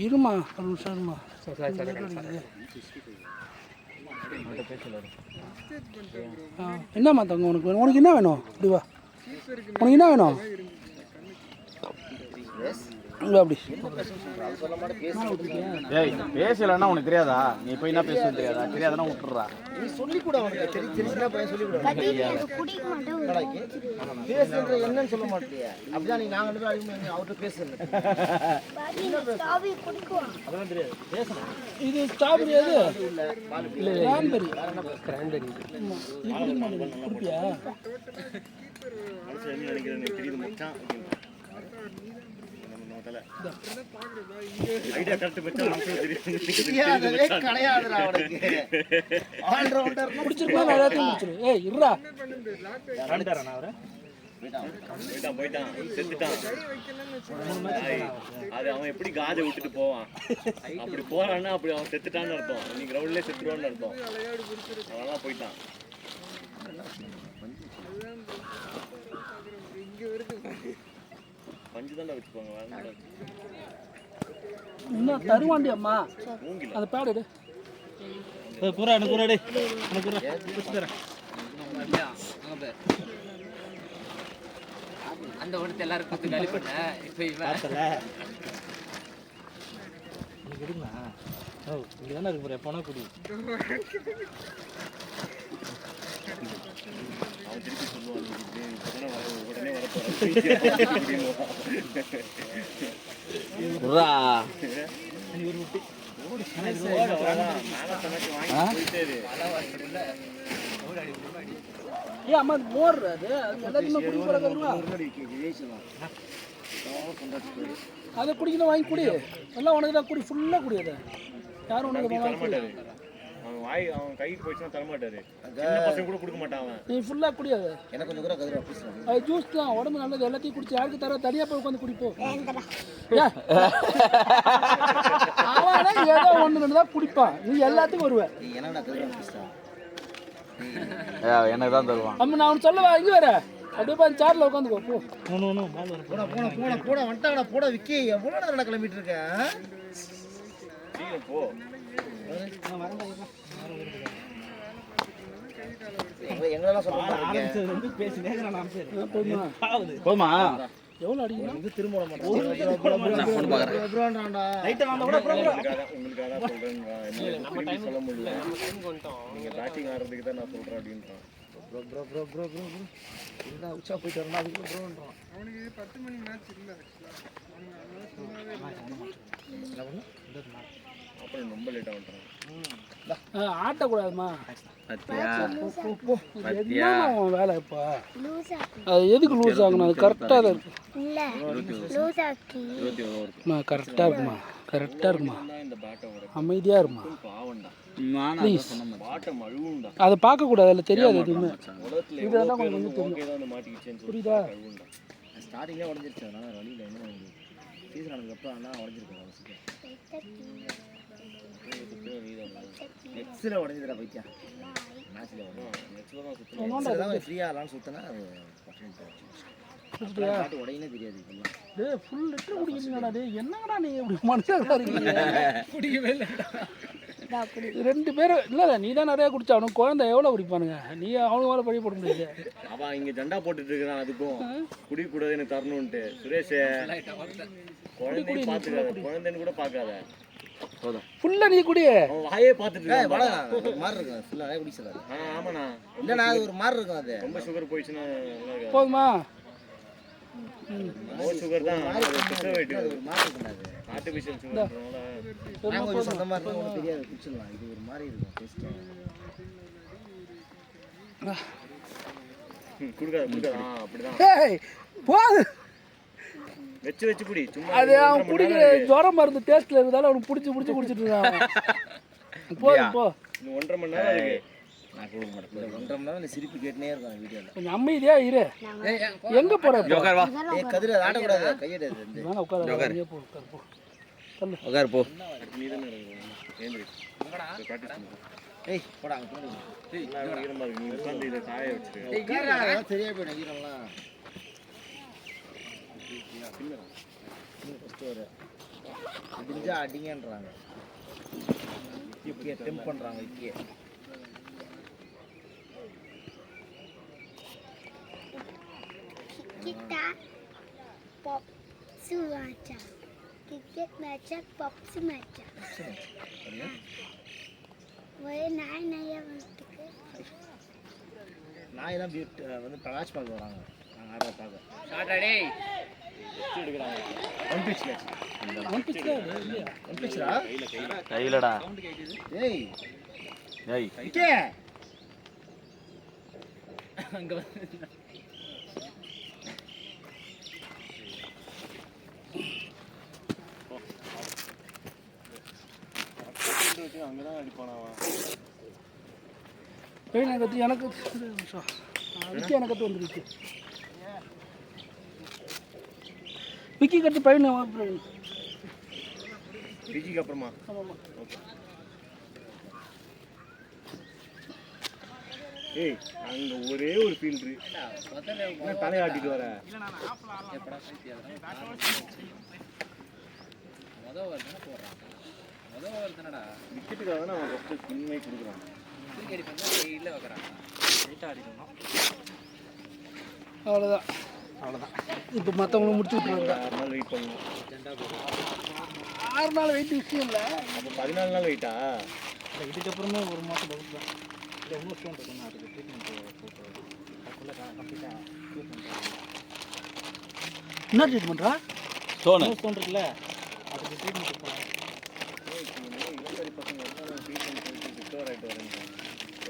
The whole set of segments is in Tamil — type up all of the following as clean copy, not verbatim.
இருமா ஒரு நிமிஷம் இருமா. என்னம்மா தங்க உனக்கு வேணும்? உனக்கு என்ன வேணும்? இப்படி வா, உனக்கு என்ன வேணும்? அப்படி பேசலன்னா உனக்கு தெரியாதா? நீ போய் என்ன பேசுறது தெரியாதா? தெரியாதுன்னா விட்டுறா. நீ சொல்லி கூட அவனுக்கு தெரிஞ்சுனா பையன் சொல்லி கூட பேசுறது என்னன்னு சொல்ல மாட்டியா? அப்படிதான் நீ நாங்க ரெண்டு பேரும் அவர்கிட்ட பேசுறது அதெல்லாம் தெரியாது. பேசணும். இது ஸ்ட்ராபெரி எது? கிரான்பெரி. கிரான்பெரி குடிப்பியா? தெரியுது மச்சான். ஐடியா கரெக்ட் பச்சா கிடையாதுடா அவனுக்கு. ஆல் ரவுண்டர் குடிச்சிருக்கா? எல்லாத்தையும் குடிச்சிரு. ஏய் இருடா. ரவுண்டரானா அவரே? போயிட்டான் செத்துட்டான். அது அவன் எப்படி காதை விட்டுட்டு போவான்? அப்படி போறான்னா அப்படி அவன் செத்துட்டான்னு அர்த்தம். நீ கிரவுண்ட்லயே செத்துருவான்னு அர்த்தம். அவன் போயிட்டான். பஞ்சு தாண்டா வச்சுப்பாங்க. இன்னும் தருவாண்டி அம்மா அதை பேடு கூறாடு கூறாடு அந்த ஒன்று எல்லாரும் கொடுத்து காலி பண்ண. இப்போ எடுங்களா? ஓ இங்கே தானே இருக்கு போகிற எப்போனா குடி. அவன் திருப்பி சொல்லுவான் உடனே வரப்போறான். ஏன் அம்மா மோர் அது எல்லாத்தையுமே குடிக்க அதை குடிக்கணும். வாங்கி குடி. எல்லாம் உனக்கு தான் குடி. ஃபுல்லாக குடி. அதை யாரும் உனக்கு அவன் கைக்கு போயிடுச்சுன்னா தரமாட்டாரு. பசங்க கூட கொடுக்க மாட்டான். நீ ஃபுல்லாக குடியாது. எனக்கு கொஞ்சம் கூட கதிர அது ஜூஸ் தான் உடம்பு நல்லது. எல்லாத்தையும் குடிச்சு யாருக்கு தர தனியாக போய் உட்காந்து குடிப்போம். அவனா ஏதோ ஒன்று ரெண்டு தான் குடிப்பான். நீ எல்லாத்துக்கும் வருவேன். எனக்கு தான் தருவான். அம்மா நான் அவனு சொல்லவா? இங்கே வர அப்படியே பார்த்து சேர்ல உட்காந்துக்கோ. போ போட போட போட போட வந்துட்டாங்கடா. போட விக்கி எவ்வளோ நேரம் கிளம்பிட்டு இருக்கேன். போ எங்களெல்லாம் சொல்ல போமா. எவ்வளோ அடிக்கணும்? இது திரும்ப விட மாட்டேன். சொல்ல முடியல. நீங்க பேட்டிங் ஆடுறதுக்கு தான் நான் சொல்றேன் அப்படின்றான். உச்சா போயிட்டு வரணும். அதுக்குள்ள ப்ரோன்றான். அவனுக்கு 10 மணி மேட்ச் இல்லை. அப்புறம் ரொம்ப லேட்டா வந்துட்டான். ஆட்டக்கூடாதுமா. வேலை இப்போ அது எதுக்கு லூஸ் ஆகணும்? அது கரெக்டாக தான் இருக்கு. கரெக்டாக இருக்குமா? கரெக்டாக இருக்குமா? அமைதியாக இருக்குமா? ப்ளீஸ் அதை பார்க்கக்கூடாது. அதில் தெரியாது எதுவுமே. இதில் தான் கொஞ்சம் தெரியும். புரியுதா? ஸ்டார்டிங்லேயே உடஞ்சிருச்சு. அதனால வழியில் என்ன சீசன் ஆனதுக்கப்புறம் ஆனால் உடஞ்சிருக்கோம். நெக்ஸ்ட்டில் உடஞ்சிடா பைத்தியா. மேட்ச்சில் உடனே ஃப்ரீயாகலான்னு சுற்றினா உடையினே தெரியாது. இப்பெல்லாம் ஃபுல் லிட்டர் குடிக்கிறீங்கடா. என்னங்கடா நீங்கள் இப்படி மனுஷனாக இருக்கீங்க? குடிக்கவே இல்லை. ரெண்டு பேரும் இல்லை நீ தான் நிறையா குடிச்சா. அவனுக்கு குழந்தை எவ்வளோ குடிப்பானுங்க? நீ அவனுக்கு மேலே பழி போட முடியாது. அவன் இங்கே ஜெண்டா போட்டுட்டு இருக்கிறான். அதுக்கும் குடிக்கூடாது எனக்கு தரணுன்ட்டு. சுரேஷ் குழந்தைன்னு பார்த்துக்காத. குழந்தைன்னு கூட பார்க்காத. ஃபுல்லாக நீ குடி. வாயே பார்த்துட்டு மாதிரி இருக்கும். ஃபுல்லாக குடிச்சிடாது. ஆமாண்ணா. இல்லைண்ணா அது ஒரு மாதிரி இருக்கும். அது ரொம்ப சுகர் போயிடுச்சுன்னா போதுமா? சுகர் தான் ஒரு மாதிரி இருக்கும். அது ஆர்டிஃபிஷியல் சுகர்னால அந்த மாதிரி ஒன்றும் தெரியாது. குடிச்சிடலாம். இது ஒரு மாதிரி இருக்கும் டேஸ்ட்டு. குடுக்காது. அப்படிதான் போது வச்சு வச்சு குடி. சும்மா அது அவன் குடிக்கிற ஜுரம் மருந்து டேஸ்ட்டில் இருந்தாலும் அவனுக்கு பிடிச்சி குடிச்சிட்டு இருக்கான். போதும் போ. 1.5 மணி நேரம் இருக்கு. நான் கொடுக்க மாட்டேன். 1.5 மணி நேரம் சிரிப்பு கேட்டுனே இருக்கும் வீடியோவில். கொஞ்சம் அமைதியாக இரு. எங்கே போகிற? கதிர ஆடக்கூடாது. கையெடு உட்கார போ. உட்கார் போ. நீ தானே ஏந்திரி எங்கடா ப்ராக்டிஸ் பண்ணு ஏய் போடா அங்கே போடு. எல்லாம் ஈரமா இருக்கு நீ உட்காந்து இதை காய வச்சுட்டு உட்கார்றா, அதெல்லாம் சரியா போயிடும் ஈரம்லாம். ஃபஸ்ட்டு ஒரு அடிஞ்சா அடிங்கன்றாங்க, விக்கியை டெம்ப் பண்ணுறாங்க விக்கியை. Kita pop semacam cricket macam pop semacam. Boleh naik வந்துட்டு நாயெல்லாம் வந்து பிரகாஷ் பார்க்க வராங்க, நாங்கள் ஆர்டர் பார்க்க ஷார்ட்டா டேய் வச்சு எடுக்கிறாங்க ஒன் பிச் மேட்ச். ஒன் பிச்சுல இல்லையா ஒன் பிச்ரா கையிலடா ஏய் ஏய் விக்கே அங்க வந்து அங்கே தான் அடிப்பானா பெயின் கற்று எனக்கு விக்கி எனக்கு கற்று வந்துருக்கு விக்கி கட்டு பையன் பிஜிக்கு அப்புறமா ஆமாம் ஏய் அங்கே ஒரே ஒரு ஃபீல்டு என்ன தலையாட்டிட்டு வர எப்படா சைத்தி அதெல்லாம் வருதுன்னா போடுறான் வருதுனடா விக்கெட்டுக்காக தான் அவன் ஃபஸ்ட்டு ஸ்பின்மே கொடுக்குறான் கிரிக்கெட் பண்ணா சைடில் வைக்கிறான் ரைட்டாக அடிக்கணும் அவ்வளோதான் இப்போ மற்றவங்களும் முடிச்சு விட்டுருவாங்க 6 நாள் வெயிட் பண்ணணும் 6 நாள் வெயிட் விஷயம் இல்லை அப்போ 14 நாள் வெயிட்டா இதுக்கப்புறமே ஒரு மாதம் டவுட் தான் இல்லை இன்னும் ஸ்டோன் இருக்குண்ணா அதுக்கு ட்ரீட்மெண்ட் என்ன ட்ரீட்மெண்ட்டா ஸ்டோனு ஸ்டோன் இருக்குல்ல அதுக்கு ட்ரீட்மெண்ட் இளந்தரி பசங்க வந்து ட்ரீட்மெண்ட் போயிட்டு ரிக்கவர் ஆகிட்டு வரேன்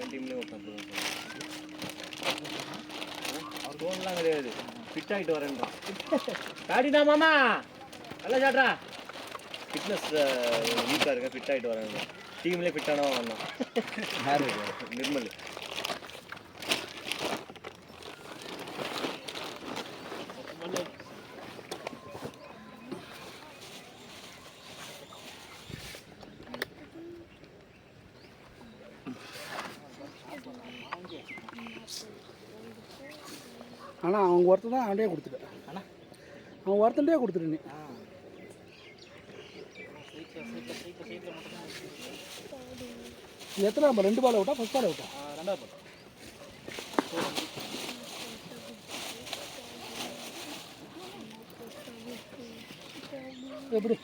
என் டீம்லேயே ஒருத்தன் அவர் ஸ்டோன்லாம் கிடையாது ஃபிட் ஆகிட்டு வரேன்றான் காடினா மாமா நல்லா சாட்றா ஃபிட்னஸ் வீக்காக இருக்கேன் ஃபிட் ஆகிட்டு வரேன் டீம்லேயே ஃபிட்டானவன் வந்தான் நிர்மல் ஆனால் அவங்க ஒருத்தர் தான் ஆண்டே கொடுத்துட்டேன் ஆனால் அவன் ஒருத்தன்டே கொடுத்துட்டு நீ எத்தனை நம்ம 2 பால் அவுட்டா ஃபஸ்ட் பால் அவுட்டா 2வது பால் எப்படி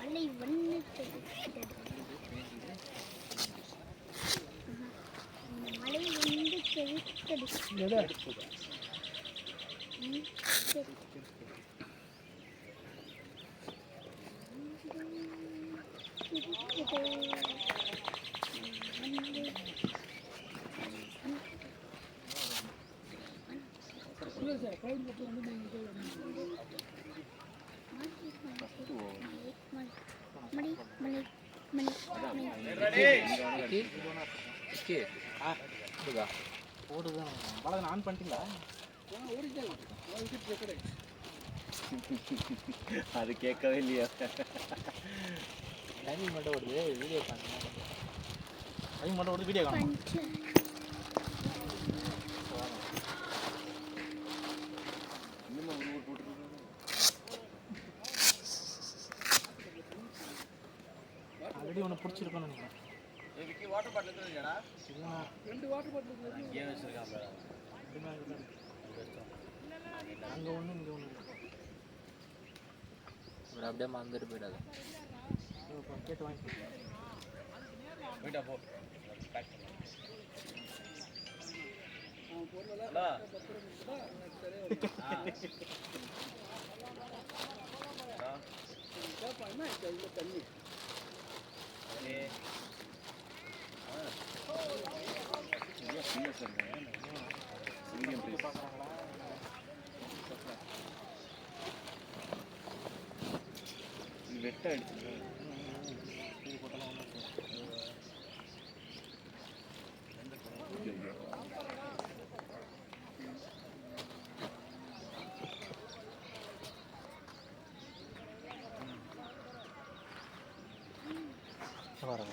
மழை வந்து மழை வந்து கெடுத்தது எதை மணி மணி மணி ஓடுதான் பழக ஆன் பண்ணிட்டீங்களா? அது கேட்கவே இல்லையா டைமிங் மட்டும் ஓடுது, வீடியோ காணுங்க. டைமிங் மட்டும் ஓடுது, வீடியோ காணும். பஞ்சு ஆல்ரெடி ஒன்று பிடிச்சிருக்கோன்னு நினைக்கிறேன். வாட்டர் பாட்டில் இருக்குதுடா 2 வாட்டர் பாட்டில் கேம் வச்சிருக்காங்க அங்கே ஒன்று இங்கே ஒன்று அப்புறம் அப்படியே மறந்துட்டு போயிடாது கேட்டு வாங்கி போயிட்டா போ தண்ணி வெட்ட அடிச்சு வரேன்.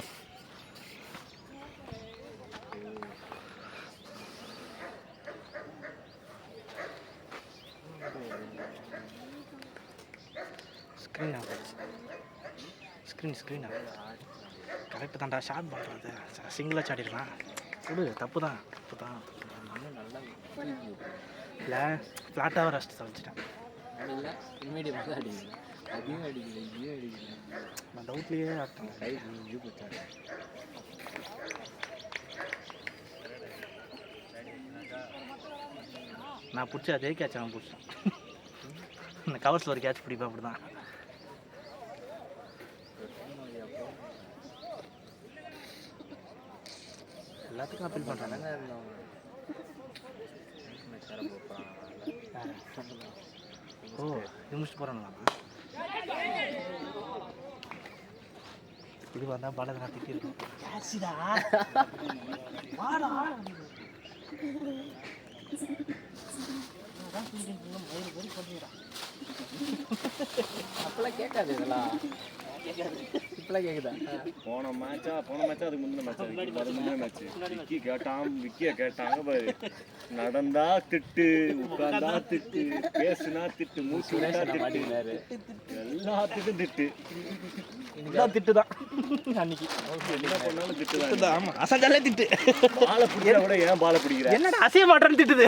ஸ்க்ரீன் ஆஃப் ஆச்சு. Screen off. கரெக்டு தான்டா, ஷார்ட் பண்ணுறது சிங்கிளாக சாடிடலாம். விடு, தப்பு தான். இல்லை, ஃப்ளாட்டாக ரஸ்ட் வச்சுட்டேன். இல்லை இமீடியம் தான் அடிக்கல, அதையும் அடிக்கல, இதையும் அடிக்கல. நான் டவுட்லேயே ஆட்டேன். கை இது போச்சாரு. நான் பிடிச்சி அதே கேட்ச் அவன் பிடிச்சான். இந்த கவர்ஸில் ஒரு கேட்ச் பிடிப்பேன் அப்படி தான். எல்லாத்துக்கும் அப்பீல் பண்ணுறாங்க. ஓ, இது முடிச்சுட்டு போகிறாங்களா? இது வந்தால் பாலை நான் திட்டிருக்கேன். அப்பெல்லாம் கேட்காது இதெல்லாம். இப்பெல்லாம் கேட்குதா? போன மேட்சா அதுக்கு முந்தின மேட்ச், அது முந்தின மேட்ச். விக்கியை கேட்டாங்க பாரு, நடந்தா திட்டு, உட்கார்ந்தா திட்டு, பேசுனா திட்டு, மூச்சு விட்டா திட்டு, எல்லாத்துக்கும் திட்டு. திட்டு தான் அன்னைக்கு. என்ன பண்ணாலும் திட்டு தான். ஆமாம், அசஞ்சாலே திட்டு. பாலை பிடிக்கிற விட ஏன் பாலை பிடிக்கிற? என்னடா அசைய மாட்டேன்னு திட்டுது.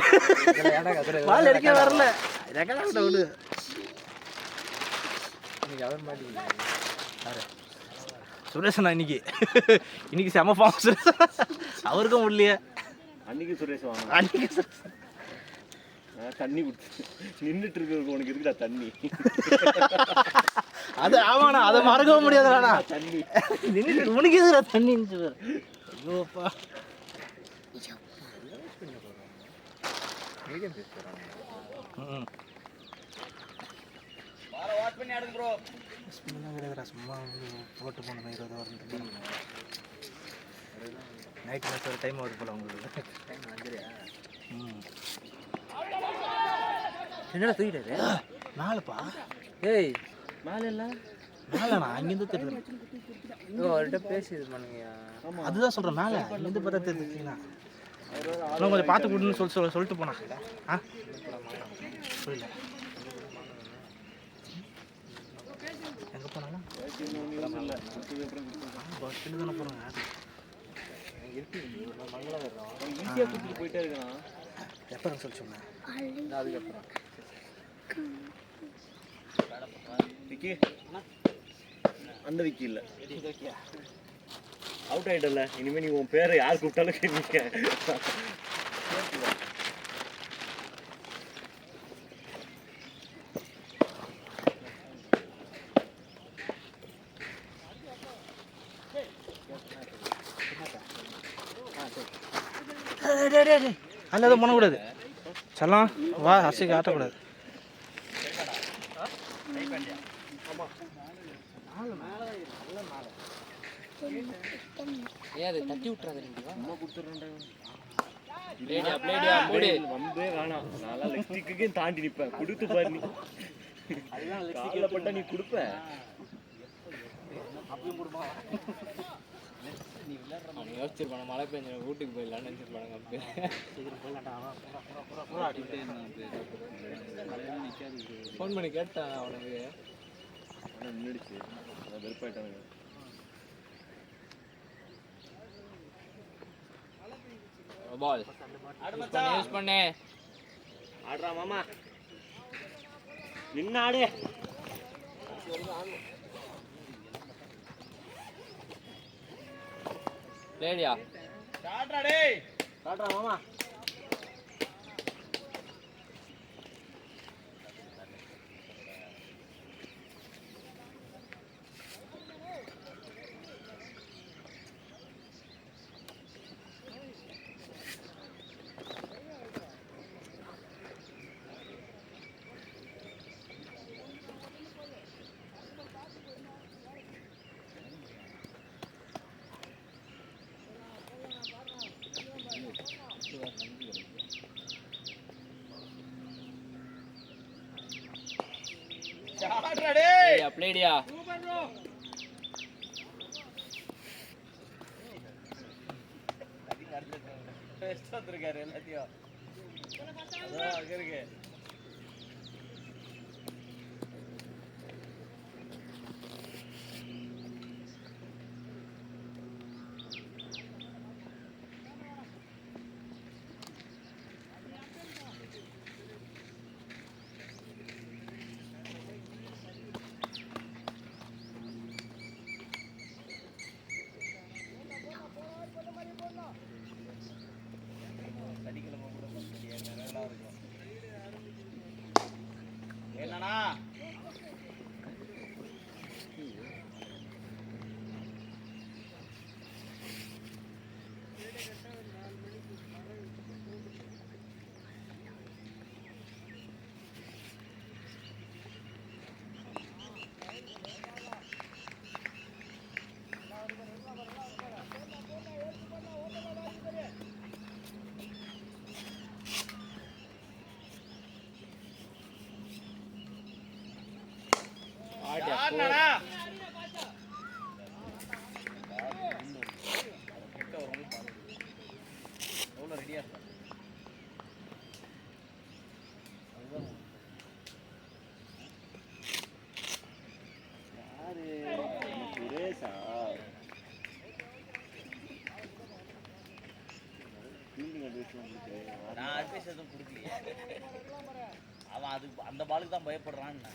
பால் அடிக்க வரல. ரெக்கடாக விடு. இன்னைக்கு அவர் மாட்டேங்குது. சுரேஷனா இன்னைக்கு செம ஃபார்ம் சுரேஷ். அவருக்கும் முடியலையே. அன்னைக்கு சுரேஷ் வாங்க, அன்னைக்கு தண்ணி குடிச்சு நின்றுட்டு இருக்கிறதுக்கு உனக்கு இருக்குடா தண்ணி. அது ஆமாண்ணா, அதை மறக்கவும் முடியாதுண்ணா. தண்ணி நின்றுட்டு உனக்கு எதுடா தண்ணின்னு. ஐயோப்பா, மீடியம் பேசுகிறாங்க. ம், கிடையாதுடா, சும்மா போட்டு போனோம் 20 வருஷம். நைட் மேட்ச் ஒரு டைம் வருது போல உங்களுக்கு. டைம் வந்துடுறியா? ம், என்னடா தூக்கிட்டாரு? 4பா. ஏய் மேலே இல்லை 4ண்ணா, அங்கேருந்து தெரியுது. அவர்கிட்ட பேசி இது பண்ணுங்கயா. அதுதான் சொல்கிறேன், மேலே இங்கேருந்து பார்த்தா தெரிஞ்சுக்கலாம். இன்னும் கொஞ்சம் பார்த்து கொடுன்னு சொல்லிட்டு போனா. ஆ, புரியல. எங்கே போனாலும் பஸ்ஸில் தானே போகிறாங்க. ஈஸியாக கூட்டிட்டு போயிட்டே இருக்கான். எப்போ சொல்லி சொன்னேன்? அதுக்கப்புறம் விக்கி, அந்த விக்கி இல்லை, அவுட் ஆயிட்டல. இனிமே நீ உன் பேரை யார் கூப்பிட்டாலும் கேட்க. அதில் எதுவும் பண்ணக்கூடாது. செல்லாம் வா, அசைக்கு ஆட்டக்கூடாது. ஏன் அதை தட்டி விட்டுறாது? அம்மா கொடுத்துட்றேன். வந்தே வேணாம், நான் லெக்ஸ்டிக்கு தாண்டி நிற்பேன். கொடுத்து பாரு, நீ காலைல பட்டா நீ கொடுப்ப. அவன் யோசிச்சிருப்பான மழை பெஞ்ச வீட்டுக்கு போயிடலான்னு நினச்சிருப்பானுங்க. ஃபோன் பண்ணி கேட்டான் அவனுக்கு. நின்றுடுச்சு, வெறுப்பாயிட்டானுங்க. பால் யூஸ் பண்ணு. ஆடுறா மாமா, நின்று ஆடு. லேடியா ஆடுறா மாமா. பிளேடியா எடுத்து வந்திருக்காரு எல்லாத்தையும். அதான் அங்க இருக்கு. சனிக்கிழமை கூட நல்லா இருக்கும். என்னண்ணா யாருண்ணா எவ்வளோ ரெடியா இருக்கா யாரு சுரேஷா ஃபீல்டிங் அட்வைஸ்லாம் கொடுக்குறேன். நான் அட்வைஸ் எதுவும் கொடுக்கலையே. அவன் அது அந்த பாலுக்கு தான் பயப்படுறான்னு.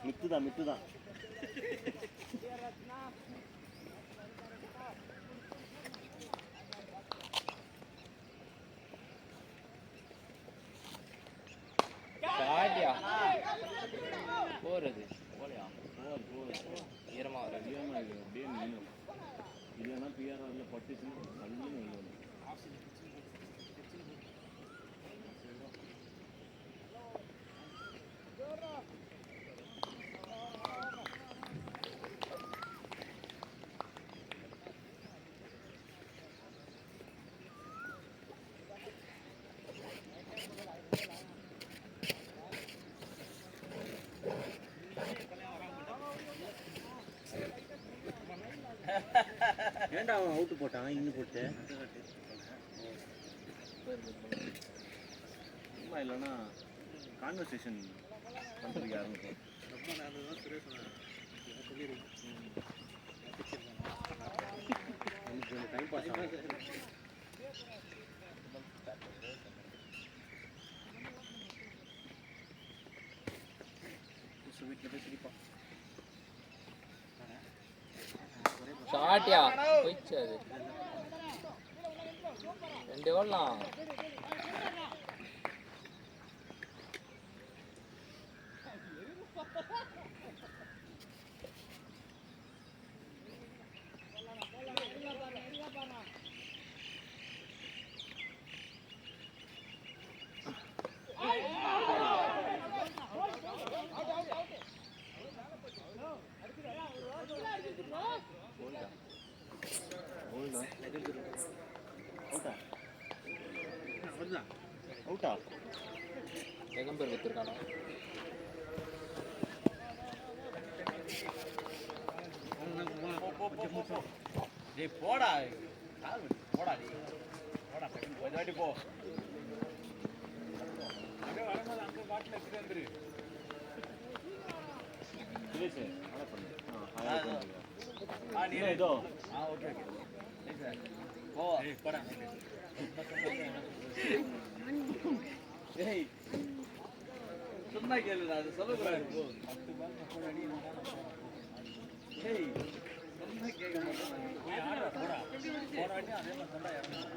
மித்து தான் ஷாட்டியா போறது ஈரமா வருது. அப்படியே மீனும் இல்லைன்னா பிஆர்ஆர்ல பட்டுச்சுன்னு நல்ல வெளியே ஏன்டா அவன் அவுட்டு போட்டான் இன்னும் போட்டு சும்மா இல்லைன்னா கான்வர்சேஷன் பண்ணுறதுக்கு ஆரம்பிக்கும். டைம் பாஸ் ஆகும். வீட்டில் போய் சிரிப்பான். ஷாட்டியா போயிடுச்சு அது. 2 ஓடலாம். அவுட்டா எகம்பேர் வித்துருக்கானா? டேய் போடா கால் விட்டு போடா டேய் போடா டக்குனு கொஞ்ச வாட்டி போ. அப்படியே வரும்போது அங்க பாட்டில் எடுத்துட்டு வந்துரு. சுரேஷ் ஆட பண்ணு. நீ ஏதோ ஓகே ஓகே போ போடா. டேய் சும்மா கேளுடா அது சொல்லக்கூடாது. போ 10 பால் 30 அடி டேய் சொன்னா கேட்க மாட்டேன். போய் ஆடுடா போடா. போன வாட்டி அதே மாதிரி தான் இறங்கணும்.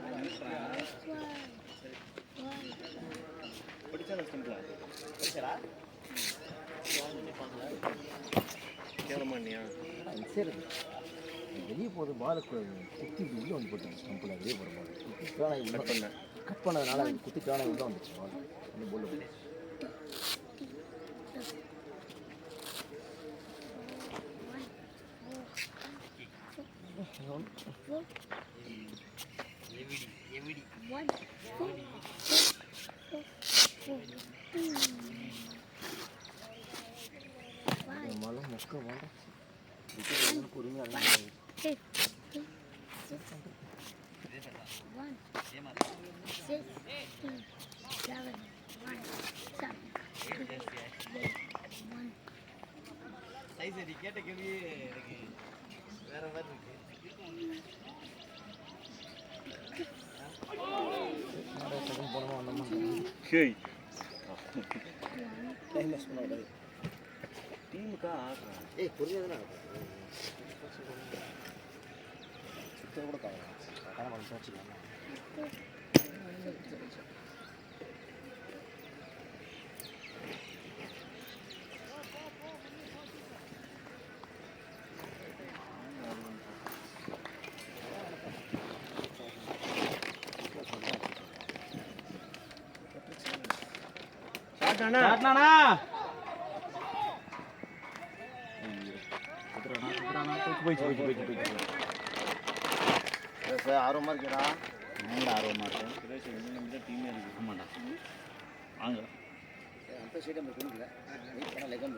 படிச்சாலும் சிம்பிளா படிச்சடா கேளமானியா சரி வெளியே போகிற பாலுக்கு குத்தி உள்ளே வந்து போட்டாங்க ஸ்டம்பில் வெளியே போகிற பால் குத்தி கட் பண்ணேன். கட் பண்ணதுனால அது குத்தி காண உள்ளே வந்துச்சு பால் அந்த போல் போயிடுச்சு. Hey. 1, 6, 7, 1, 7, 1. சைஸ் நீ கேட்ட கேள்வி எனக்கு வேற மாதிரி இருக்கு. ஹேய் டைம் வேஸ்ட் பண்ண கூடாது. டீமுக்கா ஆடுறேன். ஏய் புரியாதுண்ணா சுத்தம் கூட காணும் கரெக்டான மனசு வச்சுக்கலாம். ஷாட்னா சார் ஆர்வமாக இருக்கீங்களா? ஆர்வமாக இருக்கேன். சுரேஷ் இன்னும் நம்பி தான் டீமே இருக்குது. ஆமாண்டா வாங்க. அந்த சைடு நம்ம கொடுக்கல வெயிட் பண்ண லெகம்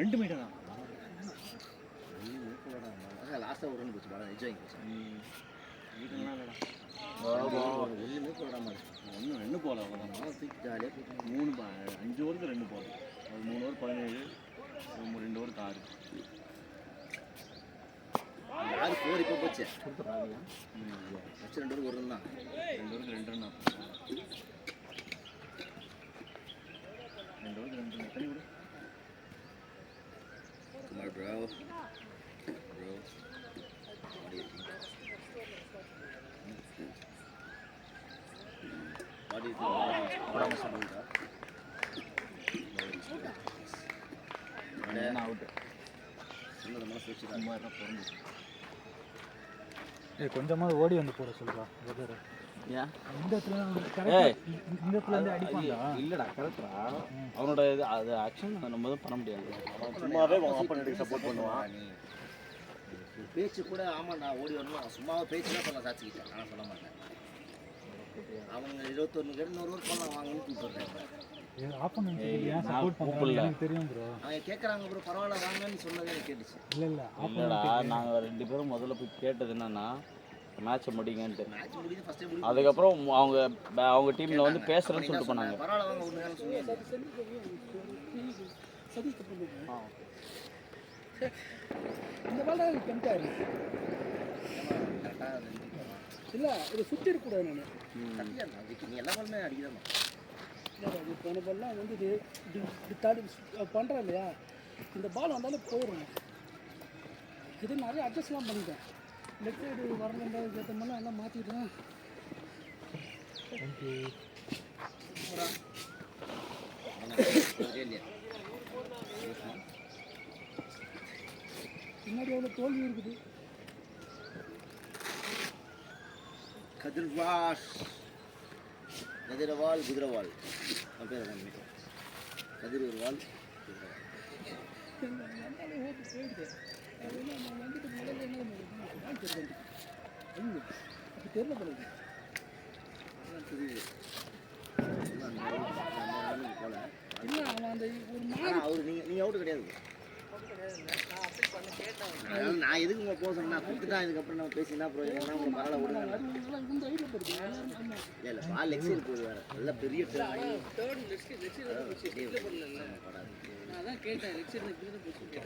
ரெண்டு மீட்டரா? லாஸ்ட்டாக ஒரு ரன் போச்சு பாடம் என்ஜாய் போச்சு. மீட்டர்லாம் இல்லைடா. ஒன்றுமே போடாம ஒன்றும் 2 போல அவ்வளோதான். தூக்கி ஜாலியாக போட்டு 5 ஓவருக்கு 2 போல். ஒரு 3 ஓவர் 17, 2 ஓவருக்கு 6. 6 4 இப்போ போச்சு. ஃபஸ்ட்டு 2 ஓவருக்கு 1 ரன் தான். 2 ஓவருக்கு 2 ரன். 2 ஓவருக்கு 2 ரன். தண்ணி விடு. Come on, bro. Bro. What do you think? What do you think? போடாம சொல்லுங்க. அவுட்டு. இன்னொரு மனசு வச்சுருக்காங்க. கொஞ்சமாவது ஓடி வந்து போட சொல்றா. ஏன் இந்த இடத்துல இந்த இடத்துல இருந்து அடிப்பாங்க. இல்லைடா கரெக்டா அவனோட இது அது ஆக்ஷன் நம்ம தான் பண்ண முடியாது. சும்மாவே ஆப்போனன்ட்டுக்கு சப்போர்ட் பண்ணுவான். நீ பேச்சு கூட ஆமாண்டா ஓடி வரணும் சும்மாவே பேச்சு தான் சொல்ல சாட்சிக்கிட்டேன். நான் சொல்ல மாட்டேன். அவங்க 21 பேர் 100 ஓவர் பண்ணலாம் வாங்கன்னு கூப்பிடுறேன். ஆப்போனன்ட் ஏன் நான் சப்போர்ட் கூப்பிடல. பண்றாங்க எனக்கு தெரியும் ப்ரோ. அவங்க கேட்குறாங்க ப்ரோ பரவாயில்ல வாங்கன்னு சொன்னதே எனக்கு கேட்டுச்சு. இல்ல இல்லைடா நாங்கள் 2 பேரும் முதல்ல போய் கேட்டது என்னன்னா மேட்சை முடிங்கன்ட்டு. மேட்ச் முடியுது ஃபஸ்ட்டே முடியும். அதுக்கப்புறம் அவங்க டீமில் வந்து பேசுகிறேன்னு சொல்லிட்டு போனாங்க. பரவாயில்ல வாங்க ஒன்று சொன்னீங்க. இந்த பால் கெம்ட் ஆயிருக்கு. இல்ல இது சுத்தி இருக்க கூடாது. நான் நீ எல்லா பாலுமே அடிக்கிறேன். போன பால்லாம் வந்து இது தாடி பண்ணுறேன் இல்லையா, இந்த பால் வந்தாலும் போயிடும். இது நிறைய அட்ஜஸ்ட்லாம் பண்ணிட்டேன். லெஃப்ட் சைடு வரணும் ஏற்ற மாதிரிலாம் எல்லாம் மாற்றிட்டேன். தேங்க்யூ. பின்னாடி எவ்வளோ தோல்வி இருக்குது. கதிர்வாஷ் கதிரவாள் குதிரவாள் பேர் கதிர் ஒரு வால் தெரியல பண்ணுது போல இல்லை அவன் அந்த ஒரு மாதிரி அவர் நீங்கள் அவுட்டு கிடையாது. நான் எதுக்கு உங்க போக சொன்னா கொடுத்துட்டான். இதுக்கப்புறம் நம்ம பேசினா ப்ரோஜனம் உங்களுக்கு பரவாயில்ல விடுங்க. இந்த ஐடியா போடுது. இல்லை பால் லெக் சைடு போகுது வேறு நல்ல பெரிய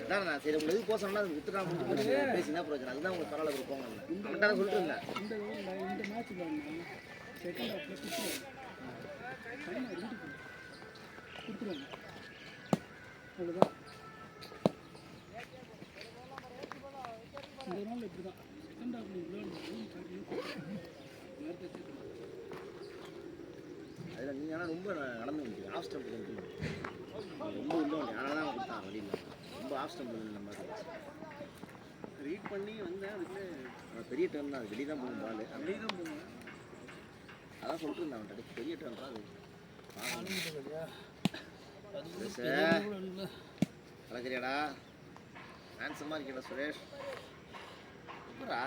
அதான் நான் சரி உங்களுக்கு எதுக்கு போக சொன்னா அது கொடுத்துட்டான் பேசினா ப்ரோஜனம் அதுதான் உங்களுக்கு பரவாயில்ல கொடுப்போங்க. கரெக்டாக சொல்லிட்டு இருந்தேன். இந்த மேட்ச்சில் செகண்ட் ஹாஃபில் கொடுத்துருவாங்க. அவ்வளோதான். இந்த நாள் இப்படி தான் செகண்ட் ஹாஃபில் அதில் நீங்கள் ஆனால் ரொம்ப நடந்து முடியும். ஆஃப் ஸ்டம்ப் ரொம்ப உள்ள ஆனால் தான் கொடுத்தான் வழியில் ரொம்ப ஆஃப் ஸ்டம்ப் இந்த மாதிரி ரீட் பண்ணி வந்தேன். அதுக்கு பெரிய டர்ன் தான் அது வெளியே தான் போகும் பால் வெளியே தான் போகும். அதான் சொல்லிட்டு இருந்தேன் அவன்கிட்ட பெரிய டர்ன் தான் அது கலக்கிறியாடா ஹேண்ட்ஸமாக இருக்கேடா சுரேஷ் எப்படா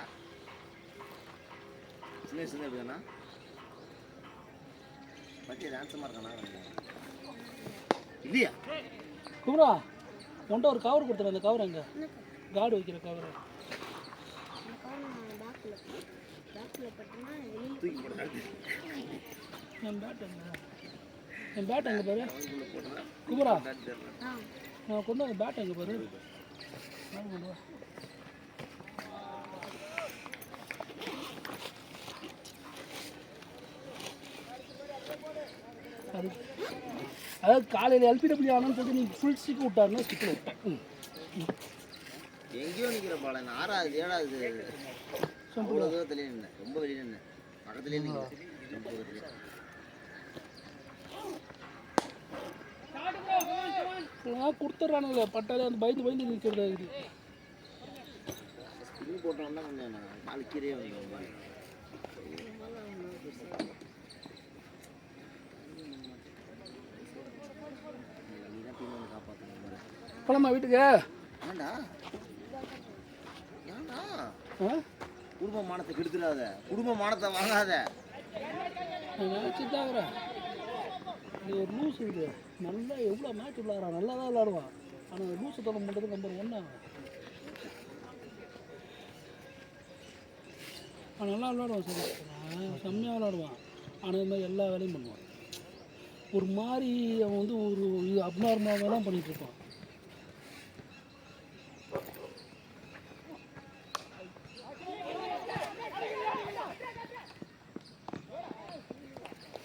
சின்ன வயசுல எப்படி தானா பச்சை ஹேண்ட்ஸமாக இருக்கானா இல்லையா குமரா உன்ட்ட ஒரு கவர் கொடுத்துரு. அந்த கவர் எங்க கார்டு வைக்கிற கவர் தூக்கி போட்டு என் பேட் எங்க? என் பேட் எங்கே பாரு குமரா, நான் கொண்டு வந்த பேட் எங்கே பாரு. கொண்டு வா. அது அதாவது காலையில் எல்பிடபிள்யூ ஆனான்னு சொல்லி நீ ஃபுல் ஸ்டிக் விட்டாருன்னா ஸ்டிக்கில் விட்டேன். எங்கேயோ நிற்கிற பால நான் 6வது 7வது அவ்வளோ தூரத்துலேயே நின்னேன். ரொம்ப வெளியே நின்னேன். பக்கத்துலேயே நிற்கிறேன். ரொம்ப பக்கத்துலேயே கொடுத்துட்றானுங்களே பட்டாலே அந்த பயந்து பயந்து நிற்கிறதா இது. ஸ்பின் போட்டோம்னா கொஞ்சம் நாலு கீரையே வந்து போலாமா வீட்டுக்கு? ஏண்டா ஏண்டா குடும்ப மானத்தை கெடுத்துடாத, குடும்ப மானத்தை வாங்காத. நினச்சிட்டாங்கிறேன் இது ஒரு லூஸ் இது நல்லா எவ்வளோ மேட்ச் விளாட்றான், நல்லா தான் விளாடுவான். ஆனால் லூஸை தொடர பண்ணுறது நம்பர் 1 அவன் நல்லா விளாடுவான். சரி செம்மையாக விளாடுவான். ஆனால் இது மாதிரி எல்லா வேலையும் பண்ணுவான். ஒரு மாதிரி அவன் வந்து ஒரு இது அப்நார்மலாக தான் பண்ணிகிட்ருப்பான்.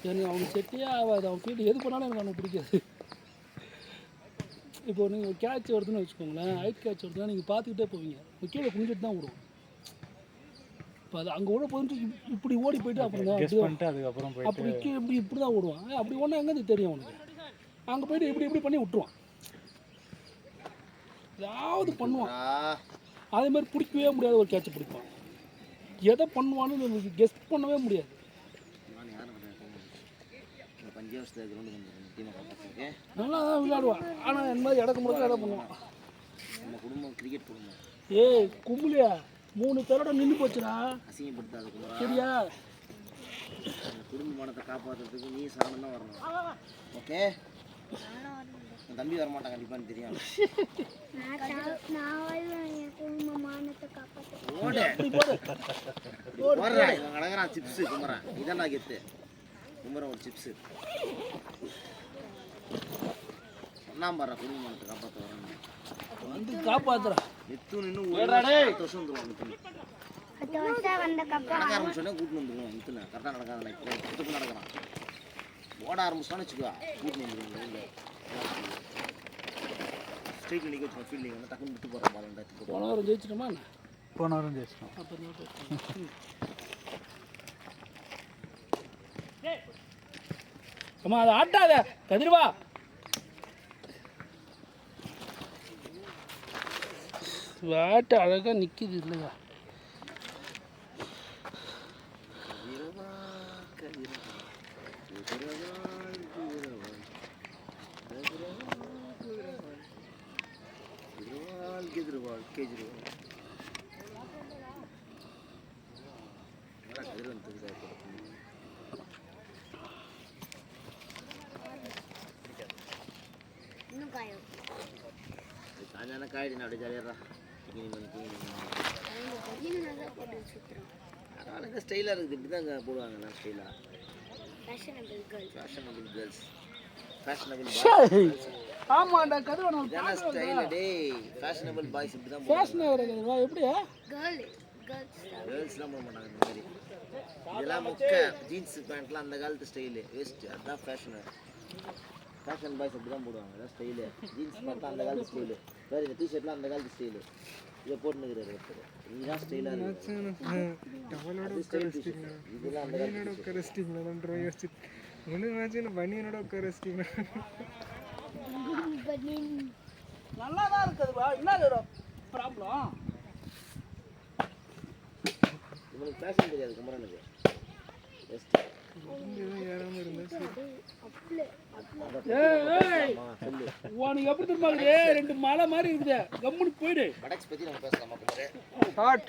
எனக்கு அவனுக்கு செட்டே ஆகாது. அவன் ஃபீல்டு எது பண்ணாலும் எனக்கு அவனுக்கு பிடிக்காது. இப்போ நீங்கள் ஒரு கேட்ச் வருதுன்னு வச்சுக்கோங்களேன், ஹைட் கேட்ச் வருதுன்னா நீங்கள் பார்த்துக்கிட்டே போவீங்க. கீழே குனிஞ்சிட்டு தான் விடுவோம். இப்போ அது அங்கே விட போயிட்டு இப்படி ஓடி போயிட்டு அப்புறம் அதுக்கப்புறம் அப்படி இப்படி தான் ஓடுவான். அப்படி ஒன்றா எங்கேருந்து தெரியும் அவனுக்கு? அங்கே போயிட்டு இப்படி பண்ணி விட்டுருவான். ஏதாவது பண்ணுவான். அதே மாதிரி பிடிக்கவே முடியாத ஒரு கேட்சை பிடிப்பான். எதை பண்ணுவான்னு நமக்கு கெஸ் பண்ணவே முடியாது. நல்லா தான் விளையாடுவான். ஆனால் என் மாதிரி இடக்கு முடக்க எதை பண்ணுவான். நம்ம குடும்பம் கிரிக்கெட் குடும்பம். ஏய் கும்பலியா 3 பேரோட நின்று போச்சுடா. அசிங்கப்படுத்தாத குமரா. சரியா? குடும்ப மானத்தை காப்பாற்றுறதுக்கு நீ சரணம் தான் வரணும். ஓகே? என் தம்பி வரமாட்டான் கண்டிப்பான்னு தெரியும். ஓடுறா இவன் கிடக்குறான் சிப்ஸு குமரா. இதான் நான் கெத்து குமரன் ஒரு சிப்ஸு சொன்னாம் பாரு. குடும்ப மானத்தை காப்பாற்ற வரணும் வந்து காப்பாத்துறான். நித்து நின்று 1 வருஷம் வந்துடுவான். நித்து நடக்க ஆரம்பிச்சோடனே கூட்டின்னு வந்துடுவோம். நித்துன கரெக்டாக நடக்காத இப்போ நடக்கிறான். ஓட ஆரம்பிச்சோன்னு வச்சுக்கோ கூட்டின்னு வந்துடுவோம். ஸ்ட்ரெயிட்டில் நிற்க வச்சுக்கோ. ஃபீல்டிங் வந்து டக்குன்னு விட்டு போகிறோம். பால் எடுத்து போன வாரம் ஜெயிச்சிட்டோமா? போன வாரம் ஜெயிச்சிட்டோம். அம்மா அதை ஆட்டாத கதிர்வா. வாட்ட அழகாக நிற்கிது இல்லையா? சாயங்காலம் காயிடுனா அப்படியே ஜாலியாக அதனால ஸ்டைலாக இருக்குது. இப்படி தான் போடுவாங்க எல்லாம் ஸ்டைலாக. ஃபேஷனபிள் கேர்ள்ஸ் ஃபேஷனபிள் ஆமாண்டா கதிரவா இதான ஸ்டைல் டேய். ஃபேஷனபிள் பாய்ஸ் இப்படி தான் ஃபேஷனாக கதிரவா எப்படி கேர்ள்ஸ்லாம் போட மாட்டாங்க. இந்த மாதிரி இதெல்லாம் முக்க ஜீன்ஸ் பேண்ட்லாம் அந்த காலத்து ஸ்டைலு வேஸ்ட்டு. அதுதான் ஃபேஷனு. ஃபேஷன் பாய்ஸ் அப்படி தான் போடுவாங்க. அதான் ஸ்டைலு. ஜீன்ஸ் பேண்ட்லாம் அந்த காலத்து ஸ்டைலு. வேறு இந்த டிஷர்ட்லாம் அந்த காலத்து ஸ்டைலு. இதை போட்டுனுக்கிறாரு ஒருத்தர். இதுதான் ஸ்டைலாக இருக்குது. இதெல்லாம் அந்த காலத்து நல்லா தான் இருக்குதுப்பா. என்ன ப்ராப்ளம்? இவனுக்கு ஃபேஷன் தெரியாது குமரனுக்கு. பெஸ்ட்டு ஏய் உனக்கு எப்படி தெரியுமா இருக்குது? 2 மலை மாதிரி இருக்குது. கம்முனு போயிடு. படக்ஸ் பத்தி நம்ம பேசலாமா குமாரே? ஷார்ட்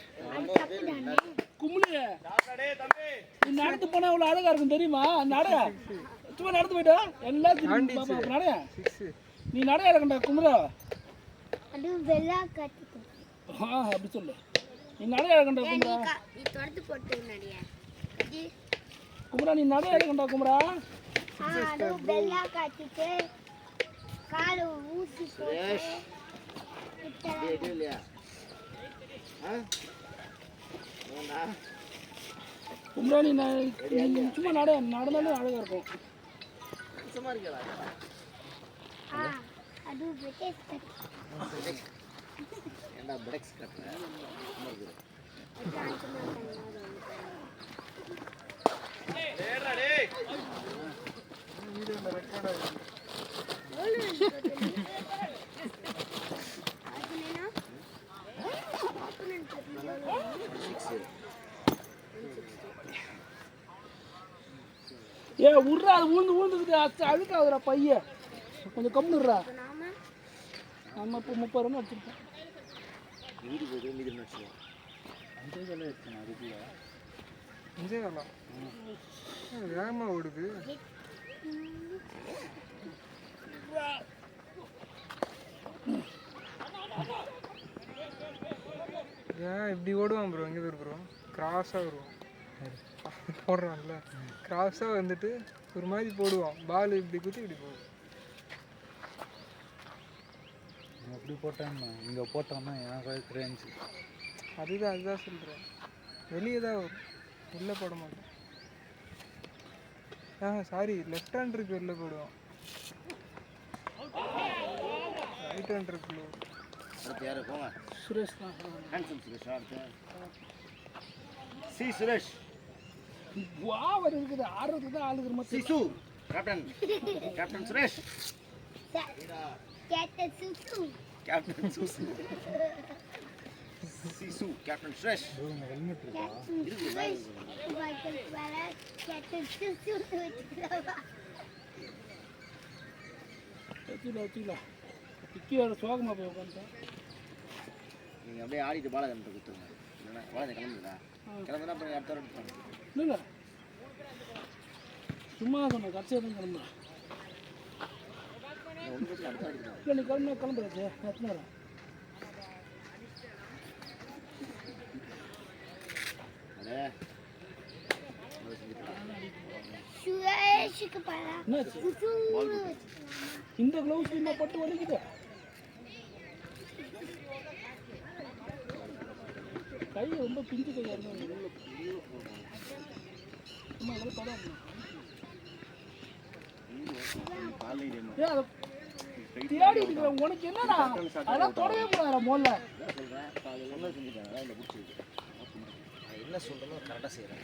கும்முளு நீ நடந்து போனா அவ்வளோ அழகா இருக்கும் தெரியுமா? நட சும்மா நடந்து போயிட்டா எல்லாத்தையும் நடைய நீ நடைய இருக்கண்டா குமுறா. அது வெள்ளா கட்டிட்டு அப்படி சொல்லு. நீ நடைய இருக்கண்டா குமுறா. நீ தொடர்ந்து போட்டு நடியா குமுறா நீ நடைய இருக்கண்டா குமுறா. அது வெள்ளா கட்டிட்டு கால் ஊசி சுரேஷ் டேய் இல்லையா? குமுறா நீ சும்மா நடைய நடந்தாலும் அழகா இருக்கும். சும்மா இருக்கடா. அது பிரிட்டிஷ் கட்டி ஏண்டா படக்ஸ் கட்டற? சும்மா இருக்கு. டேய்டா டேய் வீடியோல ரெக்கார்ட் ஆகுது. ஏ உர்றா அது ஊந்துக்குது அழுக்காதுடா பையன். கொஞ்சம் கம்முடுறா. நம்ம இப்போ 30 ரன் அடிச்சிருக்கோம். வீடு போய் மீதி மேட்ச்ல இங்கே வரலாம். வேகமாக ஓடுது. ஏன் இப்படி ஓடுவான் ப்ரோ? எங்கே ப்ரோ கிராஸாக வருவான் போடுறான்ல, கிராஸாக வந்துட்டு ஒரு மாதிரி போடுவான். பால் இப்படி குத்தி இப்படி போகும். அப்படி போட்டான்னா இங்கே போட்டோம்னா எனக்கு தெரிஞ்சு அதுதான் சொல்கிறேன். வெளியே தான் வரும், உள்ளே போட மாட்டேன். சாரி, லெஃப்ட் ஹேண்டருக்கு வெளில போடுவான், ரைட் ஹேண்டருக்கு. அடுத்து யாரு போங்க? சுரேஷ் தான். ஹேண்ட்ஸம் சுரேஷ். அடுத்து சி சுரேஷ். வாவர் இருக்குது ஆடுறதுக்கு தான் ஆளுக்கு மத்த சிசு கேப்டன் சுரேஷ். கேப்டன் சுசு சிசு கேப்டன் சுரேஷ். ஹெல்மெட் இருக்கா? விக்கி வேறு சோகமாக போய் உட்காந்துட்டேன். நீங்கள் அப்படியே ஆடிட்டு பாலகன் கொடுத்துருங்க. இல்லைன்னா பாலகன் கிளம்புதா? கிளம்புனா அப்புறம் அடுத்த வாரம் எடுப்பாங்க. இல்லை சும்மா சொன்னேன், கடைசியாக தான் கிளம்புறேன். ஒன்று அடுத்த வாரம் எடுப்பாங்க. இல்லை நீ கிளம்புறாச்சு எத்தனை நேரம்? என்னாச்சு? இந்த க்ளவுஸ் இன்னும் பட்டு வலிக்குது. கை ரொம்ப பிஞ்சு கையா இருந்தா தேடி இருக்கிறேன். உனக்கு என்னடா அதெல்லாம் தொடவே கூடாது முதல்ல. என்ன சொல்கிறனோ கரெக்டாக செய்கிறேன்.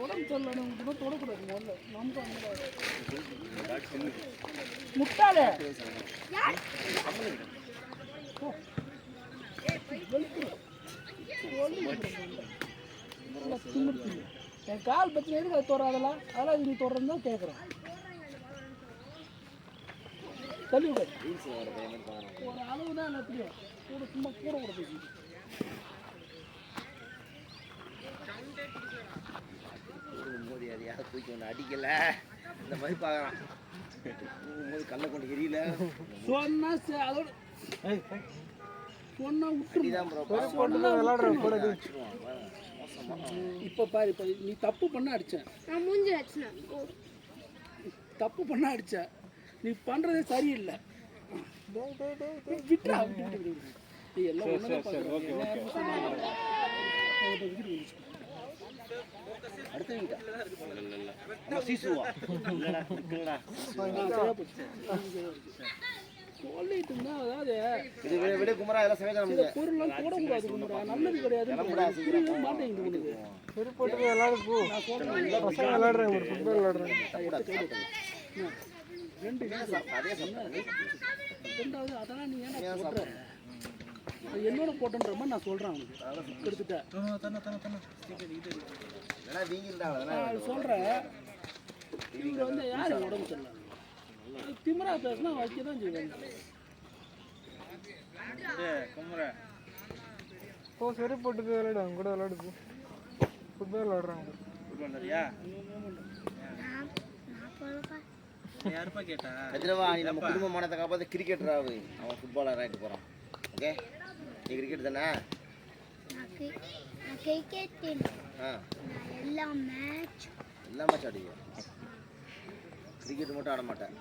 உடம்பு சொல்லணும் தொடக்கூடாது முதல்ல. நம்ம முட்டாளே என் கால் பற்றி எதுக்கு அது தொடர? அதெல்லாம் இது தொடர்ந்து தான் கேட்குறேன். தள்ளி விட ஒரு அளவு தான் எப்படியும் கூட சும்மா கூட பேசிட்டு போது அது யாரை தூக்கி ஒன்று அடிக்கலை இந்த மாதிரி பார்க்குறான். போது கல்லை கொண்டு எரியல சொன்னா அதோட சொன்னா அடிதான் இப்போ பாரு, இப்போ நீ தப்பு பண்ண அடிச்சேன், தப்பு பண்ண அடிச்ச, நீ பண்றதே சரியில்லை. விட்டுறா விட்டு எல்லாம் சொல்லிட்டு இருந்தா அதாவது பொருள்லாம் போடக்கூடாது குமரா, நல்லது கிடையாது. புரியவே மாட்டேங்குது உனக்கு. போட்டு விளையாடு போ. பசங்க விளையாடுறாங்க, ஒரு ஃபுட்பால் விளையாடுறாங்க. ரெண்டாவது அதெல்லாம் நீ ஏன்னா போடுற என்னோட போட்டன்ற மாதிரி நான் சொல்றேன் அவனுக்கு எடுத்துட்டேன் சொல்றேன். இவங்க வந்து யார் உடம்பு சரியில்லை திமிரா பேசினா வைக்க தான் செய்வாங்க. குமரன் ஓ சரி போட்டு போய் விளையாடு, அவங்க கூட விளையாடு போ. ஃபுட்பால் விளையாடுறாங்க. ஃபுட்பால் விளையாடியா? நான் போகலப்பா. யாருப்பா கேட்டா? கதிரவா நீ நம்ம குடும்ப மானத்தை காப்பாற்ற கிரிக்கெட்டராக அவன் ஃபுட்பாலர் ஆகிட்டு போகிறான். ஓகே நீ கிரிக்கெட் தானே? நான் கிரிக்கெட் ஆ எல்லா மேட்ச் ஆடுவேன். கிரிக்கெட் மட்டும் ஆட மாட்டேன்.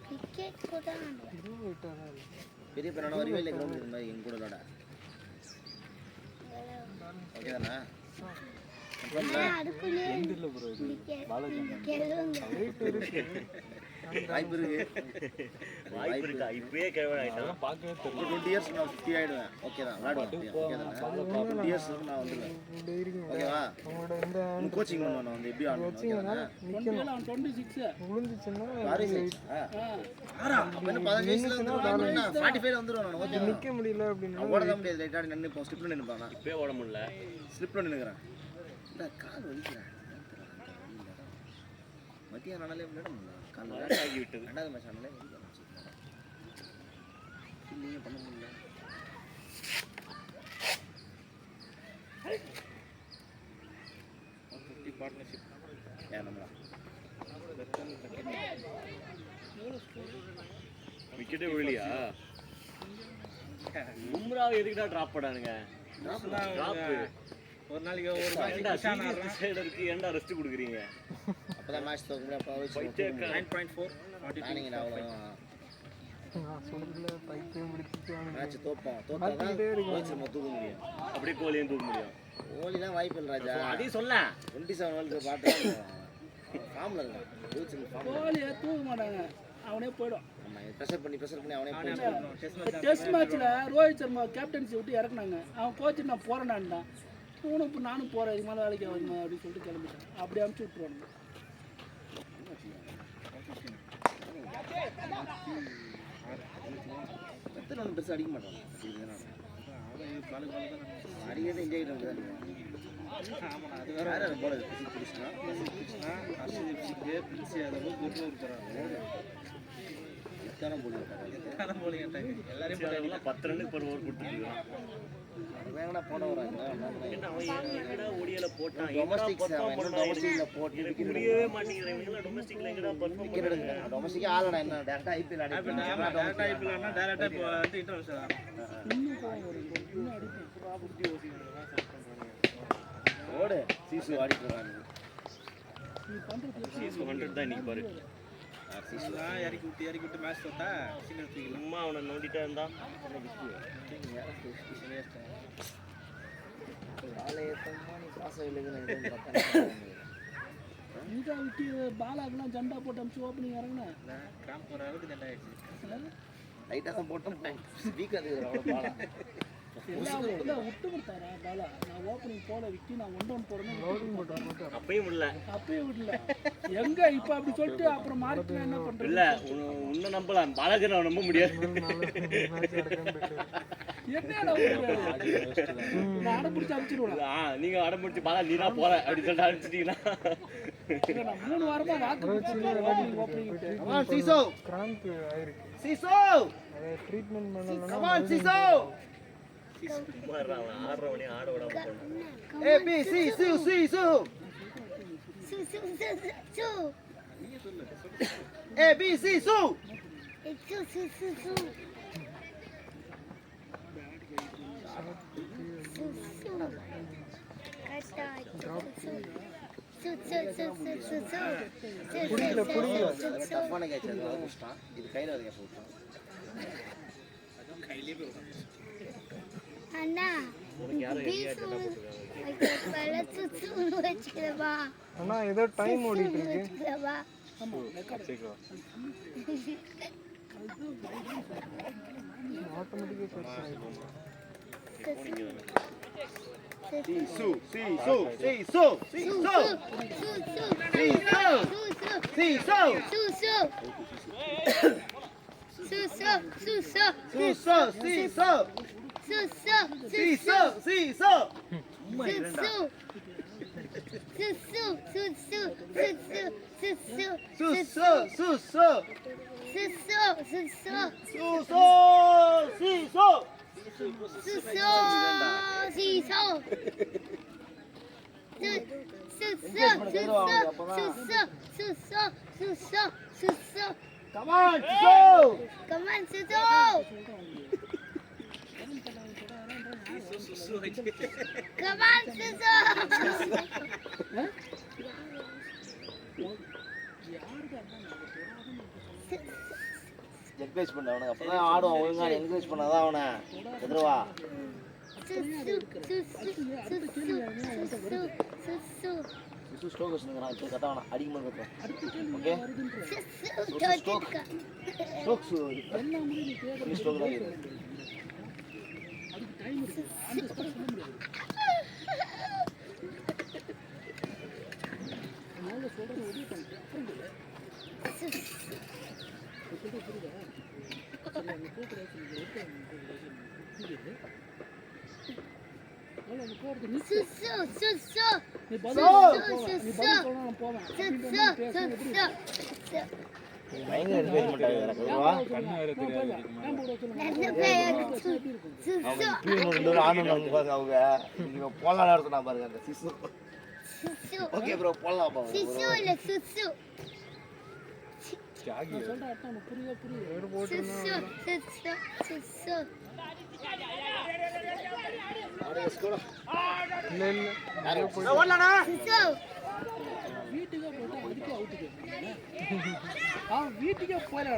கிரிக்கெட் கூட ஆடுவேன். பெரிய பையனான வருவே இல்லை கிரவுண்ட் இந்த மாதிரி எங்க கூட விளாட. ஓகே தானே? அதுக்குள்ளே வாய்ப்பு இருக்கு. வாய்ப்பு இருக்கா? இப்பயே கிழவன் ஆயிட்டான். 20 இயர்ஸ் நான் 50 ஆயிடுவேன். ஓகே தான் விளாடுவேன். ஓகே தானே? 20 இயர்ஸ் நான் வந்துடுவேன். ஓகேவா? அவங்களோட இந்த உனக்கு கோச்சிங் பண்ணணும். நான் வந்து எப்படி ஆடணும்? ஓகே தானே? நிற்கணும். அவன் 26 விழுந்துச்சுன்னா அப்ப என்ன 15 வயசுல வந்து 45 வந்துடுவேன் நான். ஓகே நிற்க முடியல அப்படின்னா ஓட தான் முடியாது. லைட்டாக நின்று இப்போ ஸ்லிப்ல நின்றுப்பாங்க. இப்பயே ஓட முடியல. ஸ்லிப்ல நின்றுக்கிறேன். இல்லை கால் வலிக்கிறேன். மத்தியானம் ஆனாலே விளையாட முடியல. கால் ஆகி விட்டது. 2வது மேட்ச் ஆனாலே நீங்கள் பண்ண முடியல. பார்ட்னர்ஷிப் ஏன் நம்மளா விக்கெட்டே விழலையா? பும்ராவை எதுக்குடா டிராப் பண்ணானுங்க? ஒரு நாளைக்கு ஒரு மேட்ச் இருக்கு. ஏன்டா ரெஸ்ட் கொடுக்குறீங்க? அப்பதான் மேட்ச் தோக்க முடியும். அப்போ வச்சு 9.4 பிளானிங் அவ்வளோ நான் சொல்றதுல பைத்தியம் முடிச்சுட்டு மேட்ச் தோப்போம். தோத்தாதான் கோச் நம்ம தூக்க முடியும். அப்படியே கோலியும் தூக்க முடியும். கோலிலாம் வாய்ப்பு இல்லை ராஜா. அதையும் சொல்ல 27 வேர்ல்டு கப் பார்த்து ஃபார்மில் இருக்கான். கோச் ஃபார்மில் கோலியை தூக்க மாட்டாங்க, அவனே போயிடும். நம்ம ப்ரெஷர் பண்ணி அவனே போயிடுவான். டெஸ்ட் மேட்ச்சில் ரோஹித் சர்மா கேப்டன்சி விட்டு இறக்குனாங்க. அவன் கோச்சு நான் போகிறேன்டான்டான். இவனும் இப்போ நானும் போகிறேன், இது மேலே வேலைக்கு ஆகுமா அப்படின்னு சொல்லிட்டு கிளம்பிட்டேன். அப்படி அனுப்பிச்சி விட்ருவானுங்க. எத்தனை ஒன்றும் பெருசாக அடிக்க மாட்டான். அடிக்கிறதே என்ஜாய் பண்ணுறது. ஆமாண்ணா, அது வேறு யாரும் போல கிருஷ்ணா ஹர்ஷிதீப்சிக்கு பிரின்சி யாதவ் குர்னூர் போகிறாங்க. எத்தனை போடுவாங்க காலம் போலிங்க எல்லாரையும் 10 ரன்னுக்கு ஒரு ஓவர் கொடுத்துருக்கான். வேங்கடா போன வராங்க. ஒடியில போட்டான். டொமஸ்டிக்ல போட்டு புரியவே மாட்டேங்கிறேன். இவங்க டொமஸ்டிக்ல எங்கடா பர்ஃபார்ம் பண்றாங்க? டொமஸ்டிக் ஆளடா என்ன டேரக்டா ஐபிஎல் டேரக்டா இப்போ வந்து இன்டர்நேஷனல் ஓடு சீசு ஆடிட்டு இருக்காங்க. சீஸ் 100 தான் இன்னைக்கு பாரு. சீஸ்லாம் இறக்கி விட்டு மேட்ச் தோத்தா சீனியர் தூக்கி சும்மா அவனை நோண்டிட்டே இருந்தா நீதா விட்டு பாலாக்கெல்லாம் ஜண்டா போட்டு அமிச்சு ஓப்பனிங் இறங்கினேன். கிராம்ப் போகிற அளவுக்கு ஜெண்டா ஆயிடுச்சு. லைட்டாக தான் போட்டோம். வீக் அது அவ்வளோ பாலா எல்லாம் விட்டு கொடுத்தாரா பாலா? நான் ஓப்பனிங் போட விட்டு நான் 1-1 போடணும். அப்பயும் இல்ல. அப்பயே விடல. எங்க இப்ப அப்படி சொல்லிட்டு அப்புறம் மார்க் என்ன பண்றது? இல்ல உன்ன நம்பலாம். பாலாஜி நான் நம்ப முடியாது. என்னடா நான் அடம் பிடிச்சி அனுப்பிச்சிடுவேன். நீங்க அடம் பிடிச்சி பாலா நீ தான் போற அப்படி சொல்லிட்டு அனுப்பிச்சிட்டீங்கன்னா நான் 3 வாரமா ஓப்பனிங் சீசோ கிராம்ப் ஆயிருக்கு. சீசோ அதை ட்ரீட்மெண்ட் பண்ணலாம். கமான் சீசோ ஆடுறவனே ஆட விடாம போன. ஏ பி சி சி சி சு ஏ பி சி சு தப்பான கேட்ச் அது ஆல்மோஸ்டா. இது கையில் வர கேட்ச் விட்டான். கையிலே போய் அண்ணா அண்ணா ஏதோ டைம் ஓடிட்டு இருக்கு. ஆட்டோமேட்டிக்கா சீசு சீசு சீசு சீசு என்கரேஜ் பண்ண அவனுக்கு அப்பதான் ஆடுவான் ஒழுங்கா என்கரேஜ் பண்ணாதான் அவனை எதிர்வா ஸ்டோக் வச்சுருக்கான் கத்த வேணாம் அடிக்கும்போது கத்துறேன் ஓகே ஸ்டோக் ஸ்டோக் தான் இருக்கு பயங்கர என்கரேஜ்மெண்ட் ஆகி அவங்க நீங்க போலாம் நடத்தினா பாருங்க அந்த சிசு ஓகே ப்ரோ போலாம் வீட்டுக்கே போயிடா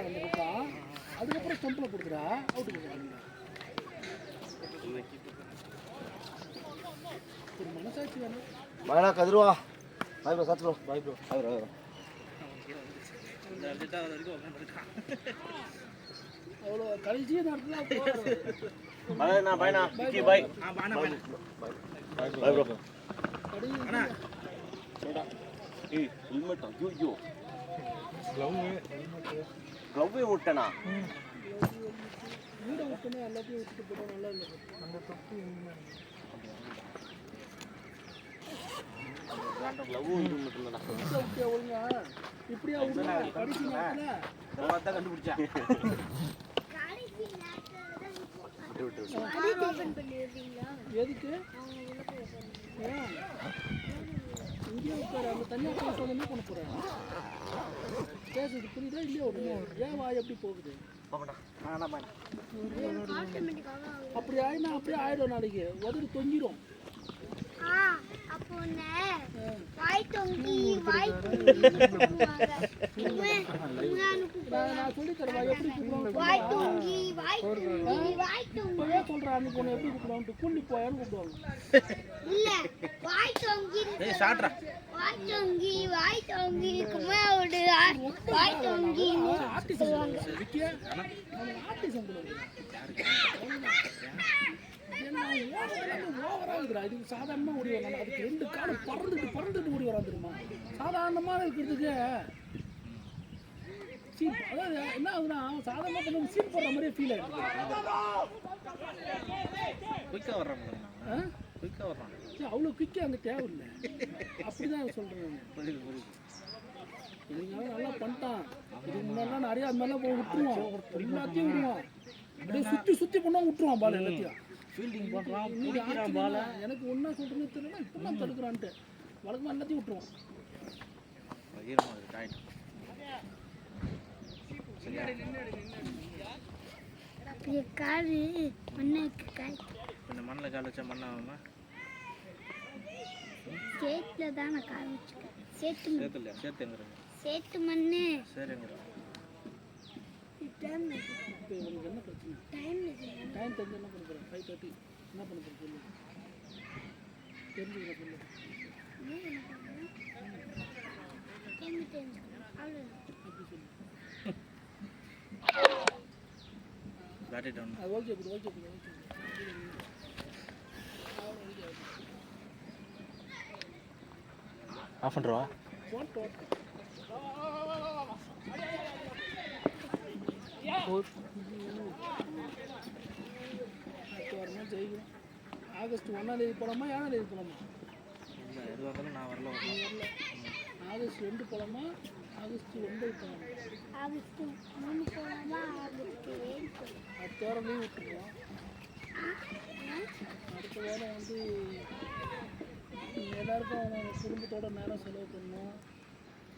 அதுக்கப்புறம் ஸ்டம்பில் கொடுக்குறா அவுட்டு ஒரு மனசாட்சி வேணும். மகனா கதிர்வா பாய் ப்ரோ சாத்து bro bye bro bye bro அவ்வளோ கடைசி நேரத்தில் பையனா பையனா விக்கி பாய் பாய் ப்ரோ அண்ணா ஏய் ஹெல்மெட் ஐயோ க்ளவ்வே விட்டனா வீடை விட்டுனா எல்லாத்தையும் விட்டுட்டு போட்டா நல்லா இல்லை. அந்த தொப்பி ஒழுங்கா இப்படியா கடைசி நேரத்தில் கண்டுபிடிச்சா எதுக்கு இங்கே உட்காரு அந்த தனியாக பேச என்ன பண்ண போகிறேன் பேசுறது புரியுதா இல்லையா ஒரு ஏன் வாய் எப்படி போகுது அப்படி ஆயினா அப்படியே ஆயிடும் நாளைக்கு உதவி தொங்கிடும். நான் சொல்லி தரேன் எப்படி இப்பவே சொல்றேன் அன்னைக்கு உன்னை எப்படி கூப்பிடுவாங்க கூண்டி போயான்னு கூப்பிடுவாங்க. இதுக்கு சாதாரணமாக ஓடி வரலாம். அதுக்கு ரெண்டு காலம் பறந்துட்டு ஓடி வரான் தெரியுமா. சாதாரணமாக இருக்கிறதுக்கு சீன் அதாவது என்ன ஆகுதுன்னா சாதாரணமாக கொஞ்சம் சீன் போடுற மாதிரியே ஃபீல் ஆகிடுது. குயிக்காக வர்றான் அவ்வளோ குயிக்காக அங்கே தேவையில்லை. அப்படி தான் சொல்கிறேன். இதுனால நல்லா பண்ணிட்டான். இதுக்கு முன்னாடிலாம் நிறையா அது மாதிரிலாம் போய் விட்டுருவான். எல்லாத்தையும் விடுவான். அப்படியே சுற்றி பண்ணால் விட்டுருவான் பால் எல்லாத்தையும். ஃபீல்டிங் பண்ணுறான் பால எனக்கு ஒன்றா சொல்கிறேன்னு தெரியல. இப்போ தான் தடுக்கிறான்ட்டு வழக்கமாக எல்லாத்தையும் விட்டுருவான். காடு மண்ணுக்கு காய் இந்த மண்ணில் கால் வச்சா மண்ணாகுமா? சேத்துல தான் நான் கால் வச்சுக்கேன். சேத்து இல்லையா? சேர்த்து எங்கிறேன் சேத்து மண்ணு சரி எங்கிறேன். இப்போ இவனுக்கு என்ன பிரச்சனை? டைம் தெரிஞ்சு என்ன பண்ண போகிறேன்? 5:30 என்ன பண்ண போகிறேன் சொல்லு. தெரிஞ்சுக்கிறேன் சொல்லு. அப்படி சொல்லு. Battery down. அது ஓகே குடு ஆஃப் பண்ணுறவா ஜெயிக்கிறோம். ஆகஸ்ட் 1ஆம் தேதி போலாமா 7ஆம் தேதி போலாமா? இல்லை எதுவாக இருந்தாலும் நான் வரல நீ வரல. ஆகஸ்ட் 2 போகலாமா ஆகஸ்ட் 9 போகலாமா? ஆகஸ்ட் 3 போகலாமா ஆகஸ்ட் 7 போகலாம். அடுத்த வாரம் லீவ் விட்டுருவோம். அடுத்த வாரம் வந்து எல்லாருக்கும் அவங்க குடும்பத்தோட நேரம் செலவு பண்ணணும்.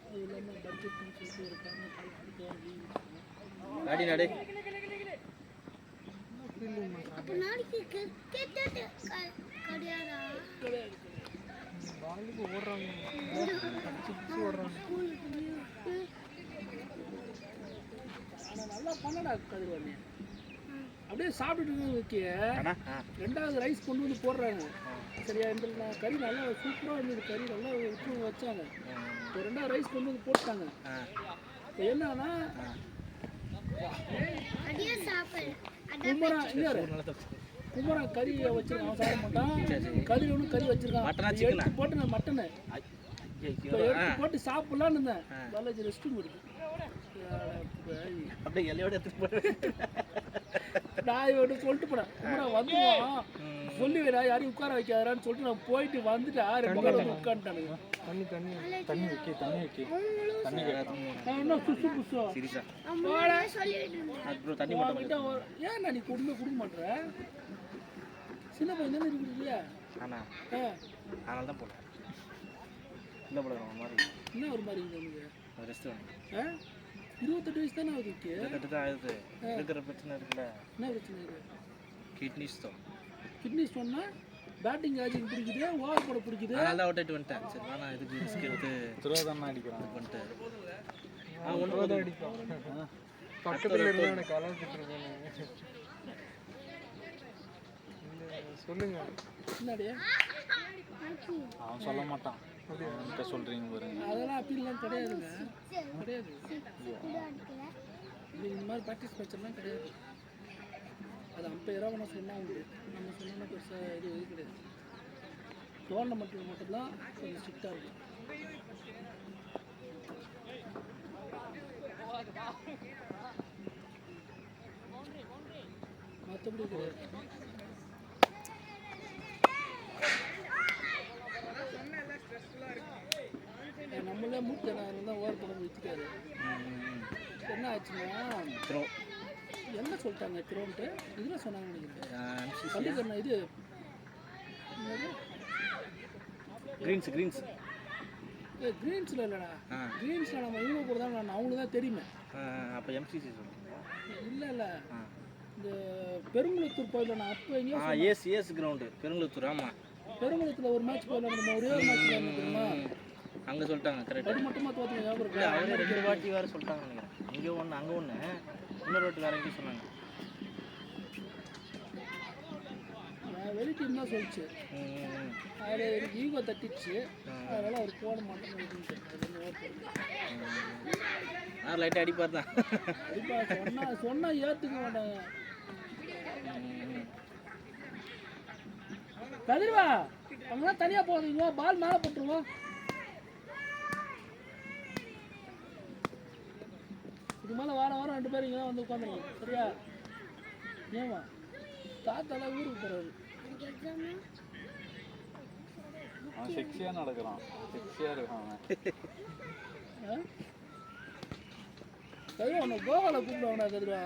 அது இல்லாமல் பட்ஜெட்னு சொல்லிட்டு இருக்காங்க. அடுத்த வாரம் லீவ் விட்டுருவோம். டாடி நடு அப்போ நாளைக்கு கிரிக்கெட் கிடையாதா? பாலுக்கு ஓடுறாங்க சிப்ஸ் ஓடுறாங்க. ஸ்கூலுக்கு லீவு. ஆனால் நல்லா பண்ணடா கதிர்வாணி. அப்படியே சாப்பிட்டுட்டு வைக்க ரெண்டாவது ரைஸ் கொண்டு வந்து போடுறாங்க. சரியா இந்த கறி நல்லா சூப்பராக இருந்தது. கறி நல்லா விட்டு வச்சாங்க. இப்போ ரெண்டாவது ரைஸ் கொண்டு வந்து போட்டாங்க. இப்போ என்னன்னா அதையே சாப்பிடு. குமரன் இல்லை குமரன் கறி வச்சிருக்கான். அவன் சாப்பிட மாட்டான். கறி ஒன்று கறி வச்சிருக்கான். எடுத்து போட்டு நான் மட்டனை இப்போ எடுத்து போட்டு சாப்பிட்லான்னு இருந்தேன். பாலாஜி ரெஸ்ட் ரூம் இருக்கு. அப்படியே எல்லையோட எடுத்து போடு. நான் இவன் சொல்லிட்டு போனேன். குமரன் வந்துடுவான் சொல்லி வேடா யாரையும் உட்கார வைக்காதான்னு சொல்லிட்டு நான் போயிட்டு வந்துட்டு 6 பேர் வந்து உட்காந்துட்டானுங்க. தண்ணி தண்ணி தண்ணி வைக்க தண்ணி நான் இன்னும் சுசு புசு சீரியஸா அம்மா சொல்லிட்டு இருந்தேன். அப்புறம் தண்ணி மட்டும் உன்கிட்ட ஏன் நீ கொடுக்க மாட்டேற? சின்ன பையன் தானே இருக்குது இல்லையா? ஆனா ஆ அதனால தான் போட்டேன். இல்லை போட மாதிரி என்ன ஒரு மாதிரி இருக்குது உனக்கு? ரெஸ்ட் வேணும். ஆ 28 வயசு தானே அதுக்கு. கட்டு தான் ஆகுது. இருக்கிற பிரச்சனை இருக்குல்ல, என்ன பிரச்சனை இருக்கு? கிட்னிஸ் தான். கிட்னி ஸ்டோன்னா பேட்டிங் ஆஜிங் பிடிக்குது, ஓவர் போட பிடிக்குது. அதனால தான் அவுட் வந்துட்டேன். சரி நான் இதுக்கு ரிஸ்க் எடுத்து துரோகம் அடிக்கிறான் இது பண்ணிட்டு ஒன்று அடிப்பான். பக்கத்தில் இருந்து எனக்கு கலாச்சிட்டு இருக்கேன். சொல்லுங்க என்னடியா அவன் சொல்ல மாட்டான். அவன்கிட்ட சொல்கிறீங்க பாருங்க. அதெல்லாம் அப்பீல்லாம் கிடையாதுங்க. கிடையாது. கூட அடிக்கல. இது இந்த மாதிரி ப்ராக்டிஸ் மேட்செல்லாம் கிடையாது. அது அம்பையராக ஒன்று சொன்னால் உண்டு. நம்ம சொன்னோன்னா பெருசாக இது கிடையாது. டோர்னமெண்ட்டில் மட்டும்தான் கொஞ்சம் ஸ்ட்ரிக்டாக இருக்கும். மற்றபடி கிடையாது. நம்மளே மூட்டை தான் ஓவர் படம் வச்சுக்காது. என்ன ஆச்சுன்னா என்ன சொல்லிட்டாங்க த்ரோன்ட்டு இதெல்லாம் சொன்னாங்க நினைக்கிறேன். பள்ளிக்கரணை இது கிரீன்ஸ் கிரீன்ஸில் இல்லைடா. கிரீன்ஸில் நம்ம இவங்க கூட தான் அவங்களுக்கு தான் தெரியுமே. அப்போ எம்சிசி சொல்லுங்க. இல்லை இந்த பெருங்குளத்தூர் போயிடல. நான் அப்போ எங்கேயோ ஏஸ் கிரவுண்டு பெருங்குளத்தூர். ஆமாம், பெருங்குளத்தில் ஒரு மேட்ச் போயிடல. நம்ம ஒரே ஒரு மேட்ச் தெரியுமா? அங்கே சொல்லிட்டாங்க. கரெக்ட். அது மட்டுமா தோற்று ஞாபகம் இருக்கு. அவரே 2 வாட்டி வேறு சொல்லிட்டாங்க நினைக்கிறேன். இங்கே ஒன்று அங்கே ஒன்று, இன்னொரு வாட்டி வேறு எங்கேயும் சொன்னாங்க. வெளி டீம் தான் சொல்லிச்சு. அது எனக்கு ஈகோ தட்டிச்சு. அதனால் அவர் போட மாட்டேன்னு லைட்டாக அடிப்பார் தான். சொன்னால் ஏற்றுக்க மாட்டாங்க. கதிர்வா அவங்களாம் தனியாக போகிறீங்களா? பால் மேலே போட்டுருவோம். இது மேலே வாரம் 2 பேர் இங்கே தான் வந்து உட்காந்துருங்க. சரியா? ஏமா தாத்தாலாம் ஊருக்கு போகிறாரு. அவன் செக்ஸியாக நடக்கிறான். செக்ஸியாக இருக்கான் அவன். கதிரா உன்னை கோவாவில் கூப்பிடுவாங்கண்ணா. கதிரா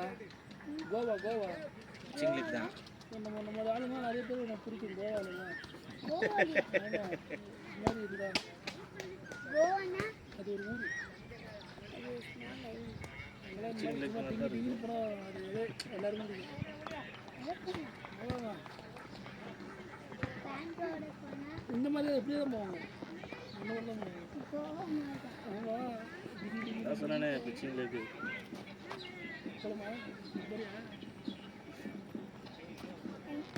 கோவா சிங்கிலிக் தான். நம்ம ஆளுங்க நிறைய பேர் எனக்கு பிடிக்கும் கோவாலெல்லாம். கோவாலியா? மாதிரி இருக்குதா? கோவானா அது ஒரு ஊர். அது ஸ்மால் ஐ. அங்கெல்லாம் டிங்கி போனால் அது எல்லாருமே பிடிக்கும். அவ்வளோதான். பேண்டோட போனா இந்த மாதிரி இப்படி தான் போவாங்க. இந்த மாதிரி தான் போவாங்க. கோவா மாதிரி. ஆமாம். டிங்கி நான் சொன்னேனே இப்போ சிங்கிலுக்கு. சொல்லுமா சரியா?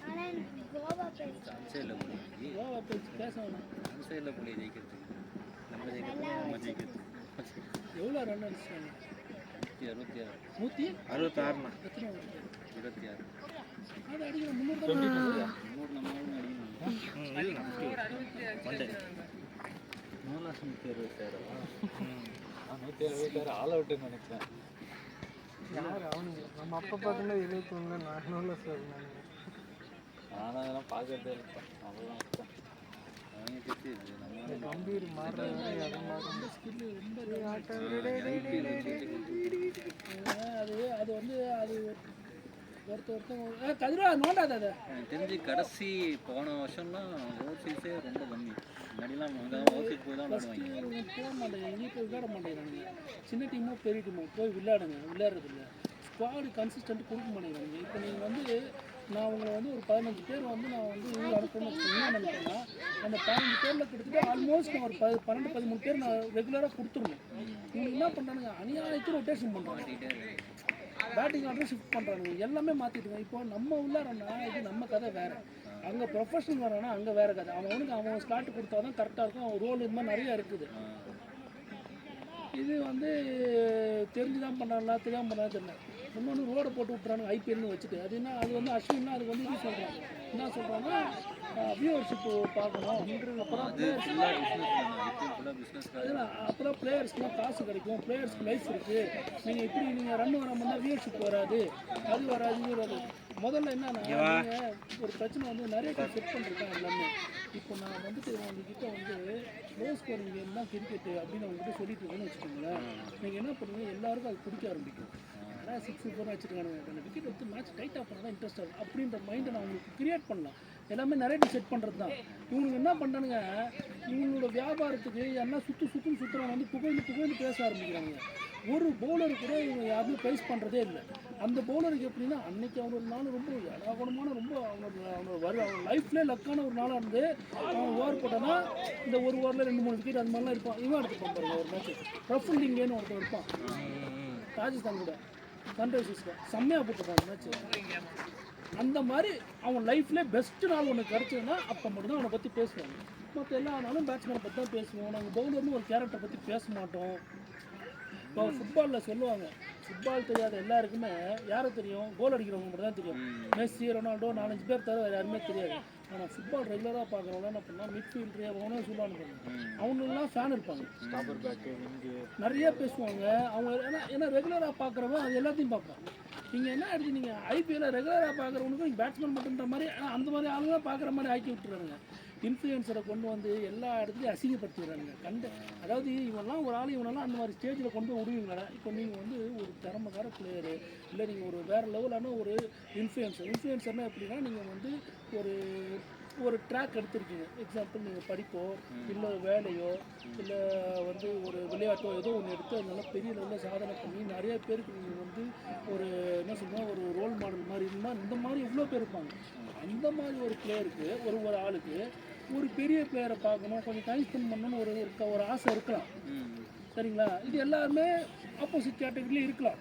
ஆனா எனக்கு கோவா பேச சைடில் புள்ளி கோவா பேச்சு பேச வேணாம். அந்த சைடில் புள்ளி ஜெயிக்கிறதுக்கு நம்ம ஜெயிக்கிறது. எவ்வளோ ரன் அடிச்சிட்டாங்க? 166. 166 எத்தனை 26. அது அடிக்கிற 300 தான். 300 நம்ம அடிக்கணும். One day 3,60,000. 160,000 ஆல் அவுட்டுன்னு நினைச்சேன். யார் அவனுங்க? நம்ம அப்போ பார்த்தீங்கன்னா 71 400 சார். நானும் அதெல்லாம் பார்க்கறதே இருப்பேன். அவ்வளோதான். அவங்க கட்சி இருக்குது நம்ம கம்பீர் மாறுற வரை அதை மாறும் ஸ்கில்லு ரொம்ப அது வந்து அது ஒருத்தர் கதிரா நோண்டாத அதை எனக்கு தெரிஞ்சு கடைசி போன வருஷம்லாம் ஓவர்சீஸே ரொம்ப கம்மி முன்னாடிலாம் ஓவர்சீஸ் போய் தான் விளையாடுவாங்க. போக மாட்டேங்க எங்கேயும் போய் விளையாட மாட்டேங்கிறானுங்க. சின்ன டீமோ பெரிய டீமோ போய் விளையாடுறது இல்லை. ஸ்குவாடு கன்சிஸ்டன்ட் கொடுக்க மாட்டேங்கிறாங்க. இப்போ நீங்கள் வந்து நான் உங்களை வந்து ஒரு 15 பேர் வந்து நான் வந்து இது அனுப்பணும் என்ன நினைக்கிறேன்னா அந்த 15 பேரில் கிட்டத்தட்ட ஆல்மோஸ்ட் நான் ஒரு 12-13 பேர் நான் ரெகுலராக கொடுத்துருணும். இவங்க என்ன பண்ணுறானுங்க அநியாயத்துக்கு ரொட்டேஷன் பண்ணுறாங்க. பேட்டிங் ஆர்டர் ஷிஃப்ட் பண்ணுறாங்க. எல்லாமே மாற்றிட்டுங்க. இப்போ நம்ம உள்ளாரன்னா இது நம்ம கதை வேறு. அங்கே ப்ரொஃபஷனல் வரானா அங்கே வேறு கதை. அவன் ஸ்லாட்டு கொடுத்தா தான் கரெக்டாக இருக்கும். அவன் ரோல் இது மாதிரி நிறையா இருக்குது. இது வந்து தெரிஞ்சு தான் பண்ணுறாங்களா தெரியாமல் பண்ணாலும் தெரியல. இன்னொன்று ரோடை போட்டு விட்றாங்க ஐபிஎல்னு வச்சுட்டு. அது என்ன அது வந்து அஸ்வின்னா அதுக்கு வந்து இது சொல்கிறாங்க என்ன சொல்கிறாங்கன்னா வியூவர்ஷிப்பு பார்க்கணும் அப்புறம் அப்போ தான் பிளேயர்ஸ்க்குலாம் காசு கிடைக்கும். பிளேயர்ஸ்க்கு லைஃப் இருக்குது. நீங்கள் இப்படி நீங்கள் ரன் வராமன்னா வியூவர்ஷிப் வராது, அது வராது இது வராது. முதல்ல என்னன்னா நீங்கள் ஒரு பிரச்சனை வந்து நிறைய பேர் செட் பண்ணிருக்காங்க எல்லாமே. இப்போ நான் வந்துட்டு உங்ககிட்ட வந்து லோ ஸ்கோரிங் கேம் தான் கிரிக்கெட்டு அப்படின்னு அவங்ககிட்ட சொல்லிட்டு இருக்கேன்னு வச்சுக்கோங்களேன். நீங்கள் என்ன பண்ணுவீங்க எல்லாருக்கும் அது பிடிக்க ஆரம்பிக்கும். ஆனால் 6-4 வச்சுருக்கானுங்க. அந்த விக்கெட் எடுத்து மேட்ச் டைட்டாக பண்ணால் தான் இன்ட்ரெஸ்ட் ஆகும் அப்படின்ற மைண்டை நான் உங்களுக்கு கிரியேட் பண்ணலாம். எல்லாமே நிறைய செட் பண்ணுறது தான். இவங்களுக்கு என்ன பண்ணுறானுங்க இவங்களோட வியாபாரத்துக்கு என்ன சுற்றுறவங்க வந்து புகழ்ந்து பேச ஆரம்பிக்கிறாங்க. ஒரு பவுலரு கூட இவங்க யாருமே ப்ரைஸ் பண்ணுறதே இல்லை. அந்த பவுலருக்கு எப்படின்னா அன்றைக்கி அவனோட நாள் ரொம்ப அழகான ரொம்ப அவனோட லைஃப்லேயே லக்கான ஒரு நாளாக இருந்து அவன் ஓவர் போட்டான்னா இந்த ஒரு ஓவரில் 2-3 விக்கெட் அது மாதிரிலாம் இருப்பான். இவன் எடுத்துப்பான் பாருங்க ஒரு மேட்ச்சு. ரஃபுல் இங்கேன்னு ஒருத்தர் இருப்பான் ராஜஸ்தான் கூட சன்ரைசர்ஸில் செம்மையாக போட்டுருப்பான் மேட்ச்சு. அந்த மாதிரி அவன் லைஃப்லேயே பெஸ்ட்டு நாள் ஒன்று கிடச்சதுன்னா அப்போ மட்டும்தான் அவனை பற்றி பேசுவாங்க. மற்ற எல்லா நாளும் பேட்ஸ்மேனை பற்றி தான் பேசுவோம். நாங்கள் பவுலர்னு ஒரு கேரக்டரை பற்றி பேச மாட்டோம். இப்போ ஃபுட்பாலில் சொல்லுவாங்க ஃபுட்பால் தெரியாத எல்லாருக்குமே யாரை தெரியும் கோல் அடிக்கிறவங்க மட்டும் தான் தெரியும். மெஸ்ஸி ரொனால்டோ 4-5 பேர் தவிர வேறு யாருமே தெரியாது. ஆனால் ஃபுட்பால் ரெகுலராக பார்க்குறவங்க என்ன பண்ணால் மிட்ஃபீல்டரு அவனே சொல்லுவான்னு அவங்களுக்குலாம் ஃபேன் இருப்பாங்க. நிறைய பேசுவாங்க அவங்க. ஏன்னா ரெகுலராக பார்க்குறவங்க அது எல்லாத்தையும் பார்ப்பாங்க. நீங்கள் என்ன ஆயிடுச்சு நீங்கள் ஐபிஎல்ல ரெகுலராக பார்க்குறவனுக்கும் நீங்கள் பேட்ஸ்மேன் மட்டுன்ற மாதிரி அந்த மாதிரி ஆளுங்களாம் பார்க்குற மாதிரி ஆக்கி விட்டுறாங்க. இன்ஃப்ளூயன்ஸரை கொண்டு வந்து எல்லா இடத்துலையும் அசிங்கப்படுத்திடுறாங்க. அதாவது இவெல்லாம் ஒரு ஆள் இவனெல்லாம் அந்த மாதிரி ஸ்டேஜில் கொண்டு போய் விடுவீங்களா? இப்போ நீங்கள் வந்து ஒரு திறமைக்கார பிளேயரு இல்லை நீங்கள் ஒரு வேறு லெவலான ஒரு இன்ஃப்ளூயன்சர்னால் எப்படின்னா நீங்கள் வந்து ஒரு ட்ராக் எடுத்திருக்கீங்க. எக்ஸாம்பிள் நீங்கள் படிப்போ இல்லை வேலையோ இல்லை வந்து ஒரு விளையாட்டோ ஏதோ ஒன்று எடுத்து அதனால பெரிய லெவலில் சாதனை பண்ணி நிறைய பேருக்கு நீங்கள் வந்து ஒரு என்ன சொல்லுங்கள் ஒரு ரோல் மாடல் மாதிரி இருந்தால் இந்த மாதிரி இவ்வளோ பேர் இருப்பாங்க. அந்த மாதிரி ஒரு பிளேயருக்கு ஒரு ஆளுக்கு ஒரு பெரிய பிளேயரை பார்க்கணும் கொஞ்சம் டைம் ஸ்பெண்ட் பண்ணணும்னு ஒரு ஆசை இருக்கலாம். சரிங்களா? இது எல்லாருமே ஆப்போசிட் கேட்டகரியிலே இருக்கலாம்.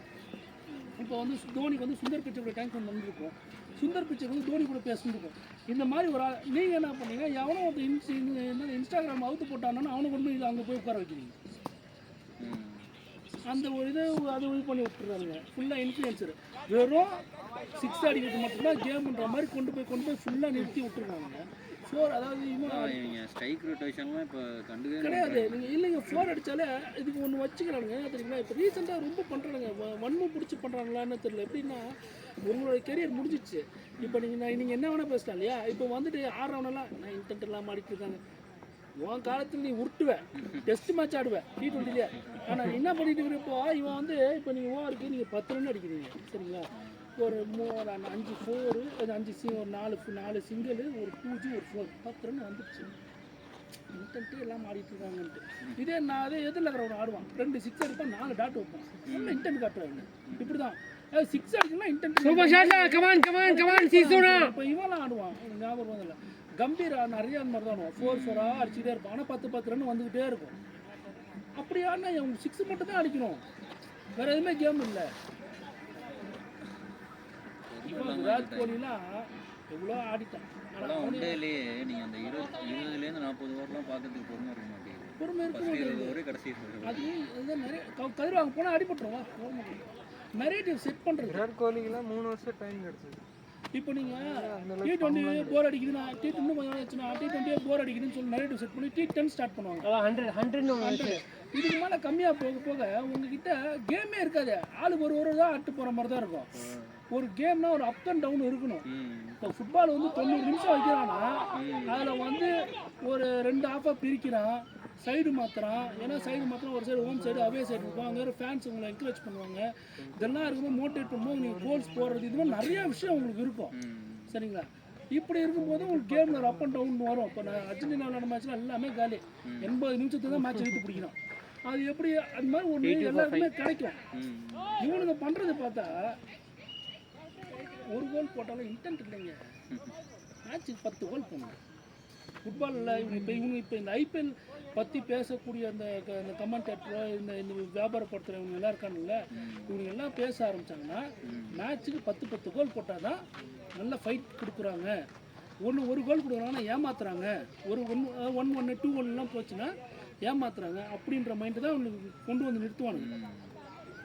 இப்போ வந்து தோனிக்கு வந்து சுந்தர் பிச்சை கூட டைம் ஸ்பெண்ட் பண்ணிருக்கோம். சுந்தர் பிச்சை வந்து தோனி கூட பேசிருக்கோம். இந்த மாதிரி ஒரு ஆள் நீங்கள் என்ன பண்ணீங்க எவனோ ஒருத்தர் இன்ஸ்டாகிராம் அவுத்து போட்டானோன்னு அவனை கொண்டு இது அங்கே போய் உட்கார வைக்கிறீங்க. அந்த ஒரு இதை அது இது பண்ணி விட்டுறாங்க. ஃபுல்லாக இன்ஃப்ளூயன்சர் வெறும் 6 அடிக்கிறது மட்டும்தான் கேம்ன்ற மாதிரி கொண்டு போய் ஃபுல்லாக நிறுத்தி விட்டுருக்காங்க. 4 அதாவது இவங்க ஸ்ட்ரைக் ரொட்டேஷன்லாம் இப்போ கிடையாது. நீங்கள் இல்லைங்க 4 அடித்தாலே இதுக்கு ஒன்று வச்சுக்கிறானுங்க தெரியுங்களா? இப்போ ரீசெண்டாக ரொம்ப பண்ணுறானுங்க. வன்மம் பிடிச்சி பண்ணுறாங்களான்னு தெரியல. எப்படின்னா உங்களோட கெரியர் முடிஞ்சிச்சு. இப்போ நீங்கள் என்ன வேணால் பேசலாம் இல்லையா? இப்போ வந்துட்டு ஆடுறவனெல்லாம் நான் இன்டென்ட் இல்லாமல் அடிக்கிறாங்க. உன் காலத்தில் நீ உருட்டுவேன், டெஸ்ட் மேட்ச் ஆடுவேன் T20லேயே. ஆனால் என்ன பண்ணிட்டு இருக்கிறப்போ இவன் வந்து இப்போ நீங்கள் ஓவருக்கு நீங்கள் 10 ரன் அடிக்கிறீங்க. சரிங்களா? ஒரு 5 4 ஒரு 4 சிங்கிள் ஒரு 2G ஒரு 4 10 ரன் வந்துடுச்சு. இன்டென்ட்டு எல்லாம் ஆடிட்டு இருக்காங்கன்ட்டு. இதே நான் அதே எதில் இருக்கிறவன் ஆடுவான் 2 6 அடிப்பான் 4 டாட் வைப்பான். நல்லா இன்டென்ட் காட்டுவாங்க. இப்படி தான் 6 அடிக்கலாம் இன்டென்ட். இப்போ இவெல்லாம் ஆடுவான் ஞாபகம் இல்லை. கம்பீரா நிறைய அந்த மாதிரி தான் ஆடுவான். 4 அடிச்சுட்டே இருப்பான். ஆனால் 10 ரன் வந்துக்கிட்டே இருக்கும். அப்படியானா அவங்க 6 மட்டும் தான் அடிக்கணும், வேறு எதுவுமே கேம் இல்லை. விராட் கோலிலாம் எவ்வளோ ஆடிட்டான். ஆனால் ஒன்டேலேயே நீங்கள் அந்த 20-40 ஓவர்லாம் பார்க்கறதுக்கு பொறுமை இருக்க மாட்டேங்குது. பொறுமை இருக்கும் கடைசி அது அதுதான் நிறைய கதிர்வாங்க போனால் அடிபட்டுருவா. நிறைய செட் பண்ணுறது. விராட் கோலிக்கெல்லாம் 3 வருஷம் டைம் கிடச்சிது. இப்போ நீங்கள் T20 போர் அடிக்குதுன்னா இன்னும் கொஞ்சம் நாள் ஆச்சுன்னா T20 போர் அடிக்குதுன்னு சொல்லி நரேட்டிவ் செட் பண்ணி T10 ஸ்டார்ட் பண்ணுவாங்க. 100 இதுக்கு மேலே கம்மியாக போக போக உங்ககிட்ட கேமே இருக்காது. ஆளுக்கு ஒரு தான் ஆட்டு போகிற மாதிரி தான் இருக்கும். ஒரு கேம்னா ஒரு அப் அண்ட் டவுன் இருக்கணும். இப்போ ஃபுட்பால் வந்து 90 நிமிஷம் வைக்கிறான்னா அதில் வந்து ஒரு 2 ஆஃபாக பிரிக்கிறான், சைடு மாற்றுறான். ஏன்னா சைடு மாத்திரம் ஒரு சைடு ஹோம் சைடு அவே சைடு இருக்கும். அங்கே ஃபேன்ஸ் உங்களை என்கரேஜ் பண்ணுவாங்க. இதெல்லாம் இருக்கும்போது மோட்டிவேட் பண்ணும்போது நீங்கள் கோல்ஸ் போடுறது இது மாதிரி நிறையா விஷயம் உங்களுக்கு இருக்கும். சரிங்களா? இப்படி இருக்கும்போது உங்களுக்கு கேமில் ஒரு அப் அண்ட் டவுன் வரும். இப்போ நான் அர்ஜென்டினா விளையாட மேட்ச்ல எல்லாமே காலி 80 நிமிஷத்துக்கு தான் மேட்ச் எடுத்து பிடிக்கணும். அது எப்படி அது மாதிரி ஒன்று எல்லாருக்குமே கிடைக்கும். இவனுங்க பண்ணுறது பார்த்தா ஒரு கோல் போட்டாலும் இன்டென்ட் இல்லைங்க. மேட்ச்சுக்கு 10 கோல் போடணும். ஃபுட்பாலில் இப்போ இந்த ஐபிஎல் பற்றி பேசக்கூடிய அந்த கமெண்டேட்டரோ இந்த வியாபாரப்படுத்துகிறவங்க எல்லாம் இருக்கானுங்களே, இவங்க எல்லாம் பேச ஆரம்பித்தாங்கன்னா மேட்ச்சுக்கு 10 கோல் போட்டால் தான் நல்ல ஃபைட் கொடுக்குறாங்க. ஒரு கோல் கொடுக்குறாங்கன்னா ஏமாத்துறாங்க. ஒரு 1-1 2-1 போச்சுன்னா ஏமாத்துறாங்க அப்படின்ற மைண்டு தான் அவனுக்கு கொண்டு வந்து நிறுத்துவானுங்க.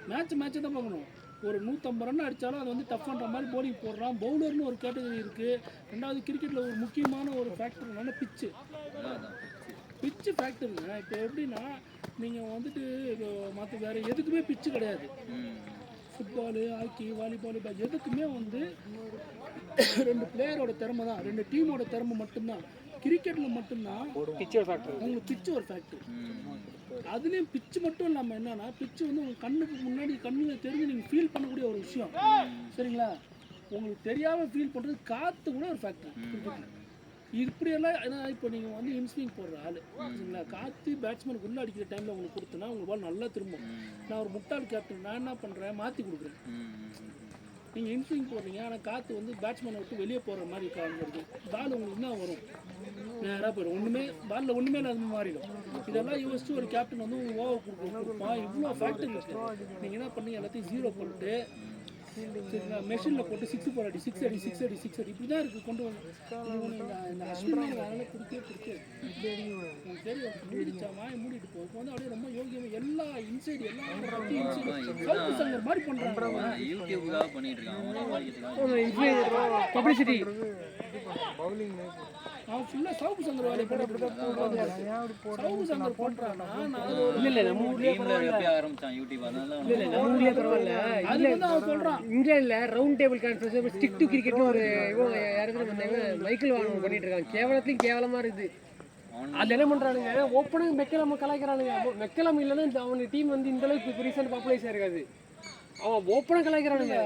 மேட்ச்சை தான் பார்க்கணும். ஒரு 150 ரன் அடித்தாலும் அது வந்து டஃப்ன்ற மாதிரி போலிங் போடுறான். பவுலர்னு ஒரு கேட்டகரி இருக்குது. ரெண்டாவது கிரிக்கெட்டில் ஒரு முக்கியமான ஒரு ஃபேக்டர் என்னன்னா பிச்சு ஃபேக்டருங்க. இப்போ எப்படின்னா நீங்கள் வந்துட்டு மற்ற வேறு எதுக்குமே பிச்சு கிடையாது. ஃபுட்பாலு, ஹாக்கி, வாலிபால் எதுக்குமே வந்து 2 பிளேயரோட திறமை தான், 2 டீமோட திறமை மட்டும்தான். கிரிக்கெட்டில் மட்டும்தான் உங்களுக்கு பிச்சு ஒரு ஃபேக்டர். அதுலேயும் பிச்சு மட்டும் இல்லாமல் என்னன்னா பிச்சு வந்து உங்கள் கண்ணுக்கு முன்னாடி கண்ணில் தெரிஞ்சு நீங்கள் ஃபீல் பண்ணக்கூடிய ஒரு விஷயம். சரிங்களா? உங்களுக்கு தெரியாமல் ஃபீல் பண்ணுறது காற்று கூட ஒரு ஃபேக்டர் கிரிக்கெட்டில். இப்படியெல்லாம் ஏன்னா இப்போ நீங்கள் வந்து இன்ஸ்விங் போடுற ஆள் சரிங்களா, காற்று பேட்ஸ்மேனுக்கு உள்ளே அடிக்கிற டைமில் உங்களுக்கு கொடுத்தனா உங்களுக்கு பால் நல்லா திரும்பும். நான் ஒரு முட்டாள் கேப்டன், நான் என்ன பண்ணுறேன் மாற்றி கொடுக்குறேன். நீங்கள் இன்ஸ்விங் போடுறீங்க ஆனால் காற்று வந்து பேட்ஸ்மேனை விட்டு வெளியே போகிற மாதிரி காண்கிறது. பால் உங்களுக்கு என்ன வரும், நேராக போயிடும். பாலில் ஒன்றுமே இல்லாத மாறிடும். இதெல்லாம் யோசிச்சு ஒரு கேப்டன் வந்து உங்களுக்கு ஓவர் கொடுப்பான். இவ்வளோ ஃபேக்டர் இருக்குது. நீங்கள் என்ன பண்ணி எல்லாத்தையும் 0 பண்ணிட்டு சரிங்களா மெஷினில் போட்டு 6 போராடி 6 அடி இப்படி தான் இருக்குது கொண்டு வந்து இந்த அஸ்வின் அதனால் பிடிக்கவே உங்களுக்கு தெரியும். மூடிச்சா வாயை மூடிட்டு போகும். இப்போ வந்து அப்படியே ரொம்ப யோகியமாக எல்லா இன்சைடு எல்லாம் சங்கர் மாதிரி பண்ணுறாங்க. யூடியூப்காக பண்ணிட்டு இருக்காங்க. பப்ளிசிட்டி பவுலிங் அவன் ஃபுல்லாக சவுக்கு சங்கர் வேலையை சவுக்கு சங்கர் போட்டுறான்னா நம்ம ஊர்லயே ஆரம்பிச்சான் யூடியூப். அதனால நம்ம ஊர்லயே பரவாயில்ல. அது வந்து அவன் சொல்கிறான் இங்கிலாந்துல round table conference stick to கிரிக்கெட்னு ஒரு இவங்க யாராவது வந்தாங்க, மைக்கேல் வான் பண்ணிட்டு இருக்காங்க. கேவலத்துலையும் கேவலமா இருக்குது. அது என்ன பண்றானுங்க, ஓப்பனும் மெக்கலம் கலாய்க்கிறானுங்க. மெக்கலம் இல்லைன்னா அவனுக்கு டீம் வந்து இந்த அளவுக்கு இப்போ ரீசெண்ட் பாப்புலேஷன் இருக்காது. அவன் ஓப்பனாக கலாய்க்கிறானுங்க.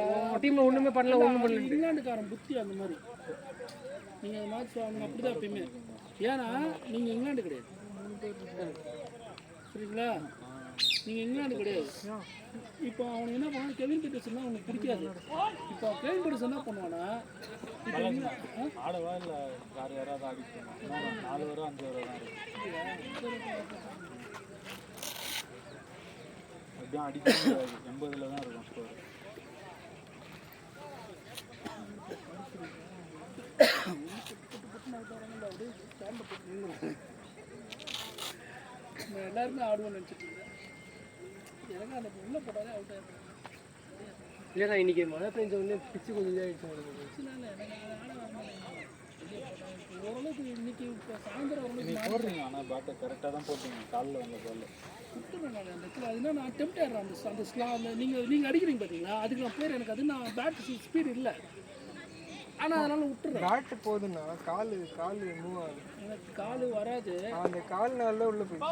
டீம்ல ஒண்ணுமே பண்ணல, ஒன்றும் பண்ணல. இங்கிலாந்துக்காரன் புத்தி அந்த மாதிரி. நீங்கள் அது மாதிரி அவங்க அப்படி தான் எப்பயுமே. ஏன்னா நீங்கள் இங்கிலாந்து கிடையாது சரிங்களா, நீங்கள் இங்கிலாந்து கிடையாது. இப்போ அவனுக்கு என்ன பண்ணுவான், கெவின் பீட்டர்சன்னா அவனுக்கு பிடிக்காது. இப்போ கெவின் பீட்டர்சன் என்ன பண்ணுவானா, இப்போ ஆடவா இல்லை யாராவது ஆடிட்டு 4 ஓவர் 5 ஓவர் தான் அப்படியே அடிக்க 80ல் தான் இருக்கும் ஸ்கோர். எல்லாருமே ஆடுவோம்னு நினச்சிட்டு இருக்கேன். எனக்கு அந்த உள்ளே போட்டாலே அவுட் ஆகிடும். இல்லைண்ணா இன்னைக்கு மழை பெஞ்ச உடனே பிச்சு கொஞ்சம் இதாகிடுச்சு. ஓரளவுக்கு இன்னைக்கு இப்போ சாயந்தரம் ஓரளவுக்கு போடுறீங்க. ஆனால் பேட்டை கரெக்டாக தான் போட்டீங்க. காலில் வந்த பால் சுற்றுறேன் நான் அந்த இடத்துல. அதுனா நான் டெம்ட் ஆகிடுறேன். அந்த ஸ்லாவில் நீங்கள் அடிக்கிறீங்க பார்த்தீங்களா, அதுக்கு நான் பேர் எனக்கு அது நான் பேட் ஸ்பீடு இல்லை. ஆனால் அதனால் விட்டுறேன். பேட்டு போகுதுன்னா கால் மூவ் ஆகுது. எனக்கு கால் வராது. அந்த கால்னால உள்ள போயிடுச்சு.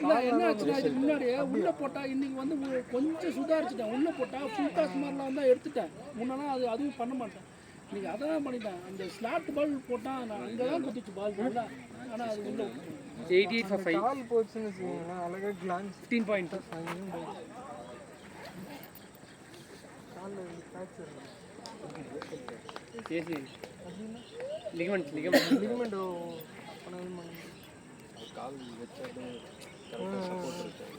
இல்லை என்ன ஆச்சுன்னா இதுக்கு முன்னாடியே உள்ளே போட்டால் இன்றைக்கி வந்து கொஞ்சம் சுதாரிச்சுட்டேன். உள்ளே போட்டால் ஃபுல் டாஸ் மாதிரிலாம் தான் எடுத்துட்டேன். முன்னெல்லாம் அதுவும் பண்ண மாட்டேன். இன்றைக்கி அதான் பண்ணிட்டேன். அந்த ஸ்லாட் பால் போட்டால் நான் அங்கே தான் குத்திச்சு பால் நல்லா. ஆனால் அது உள்ள 88 for 5. கால் போச்சுன்னு வச்சுக்கோங்களேன், அழகாக கிளான்ஸ் 15 point. காலில் பேட்ச் லிகமெண்ட் லிகமெண்ட் கால் வச்சாலும் கரெக்டாக சப்போர்ட் இருக்காது.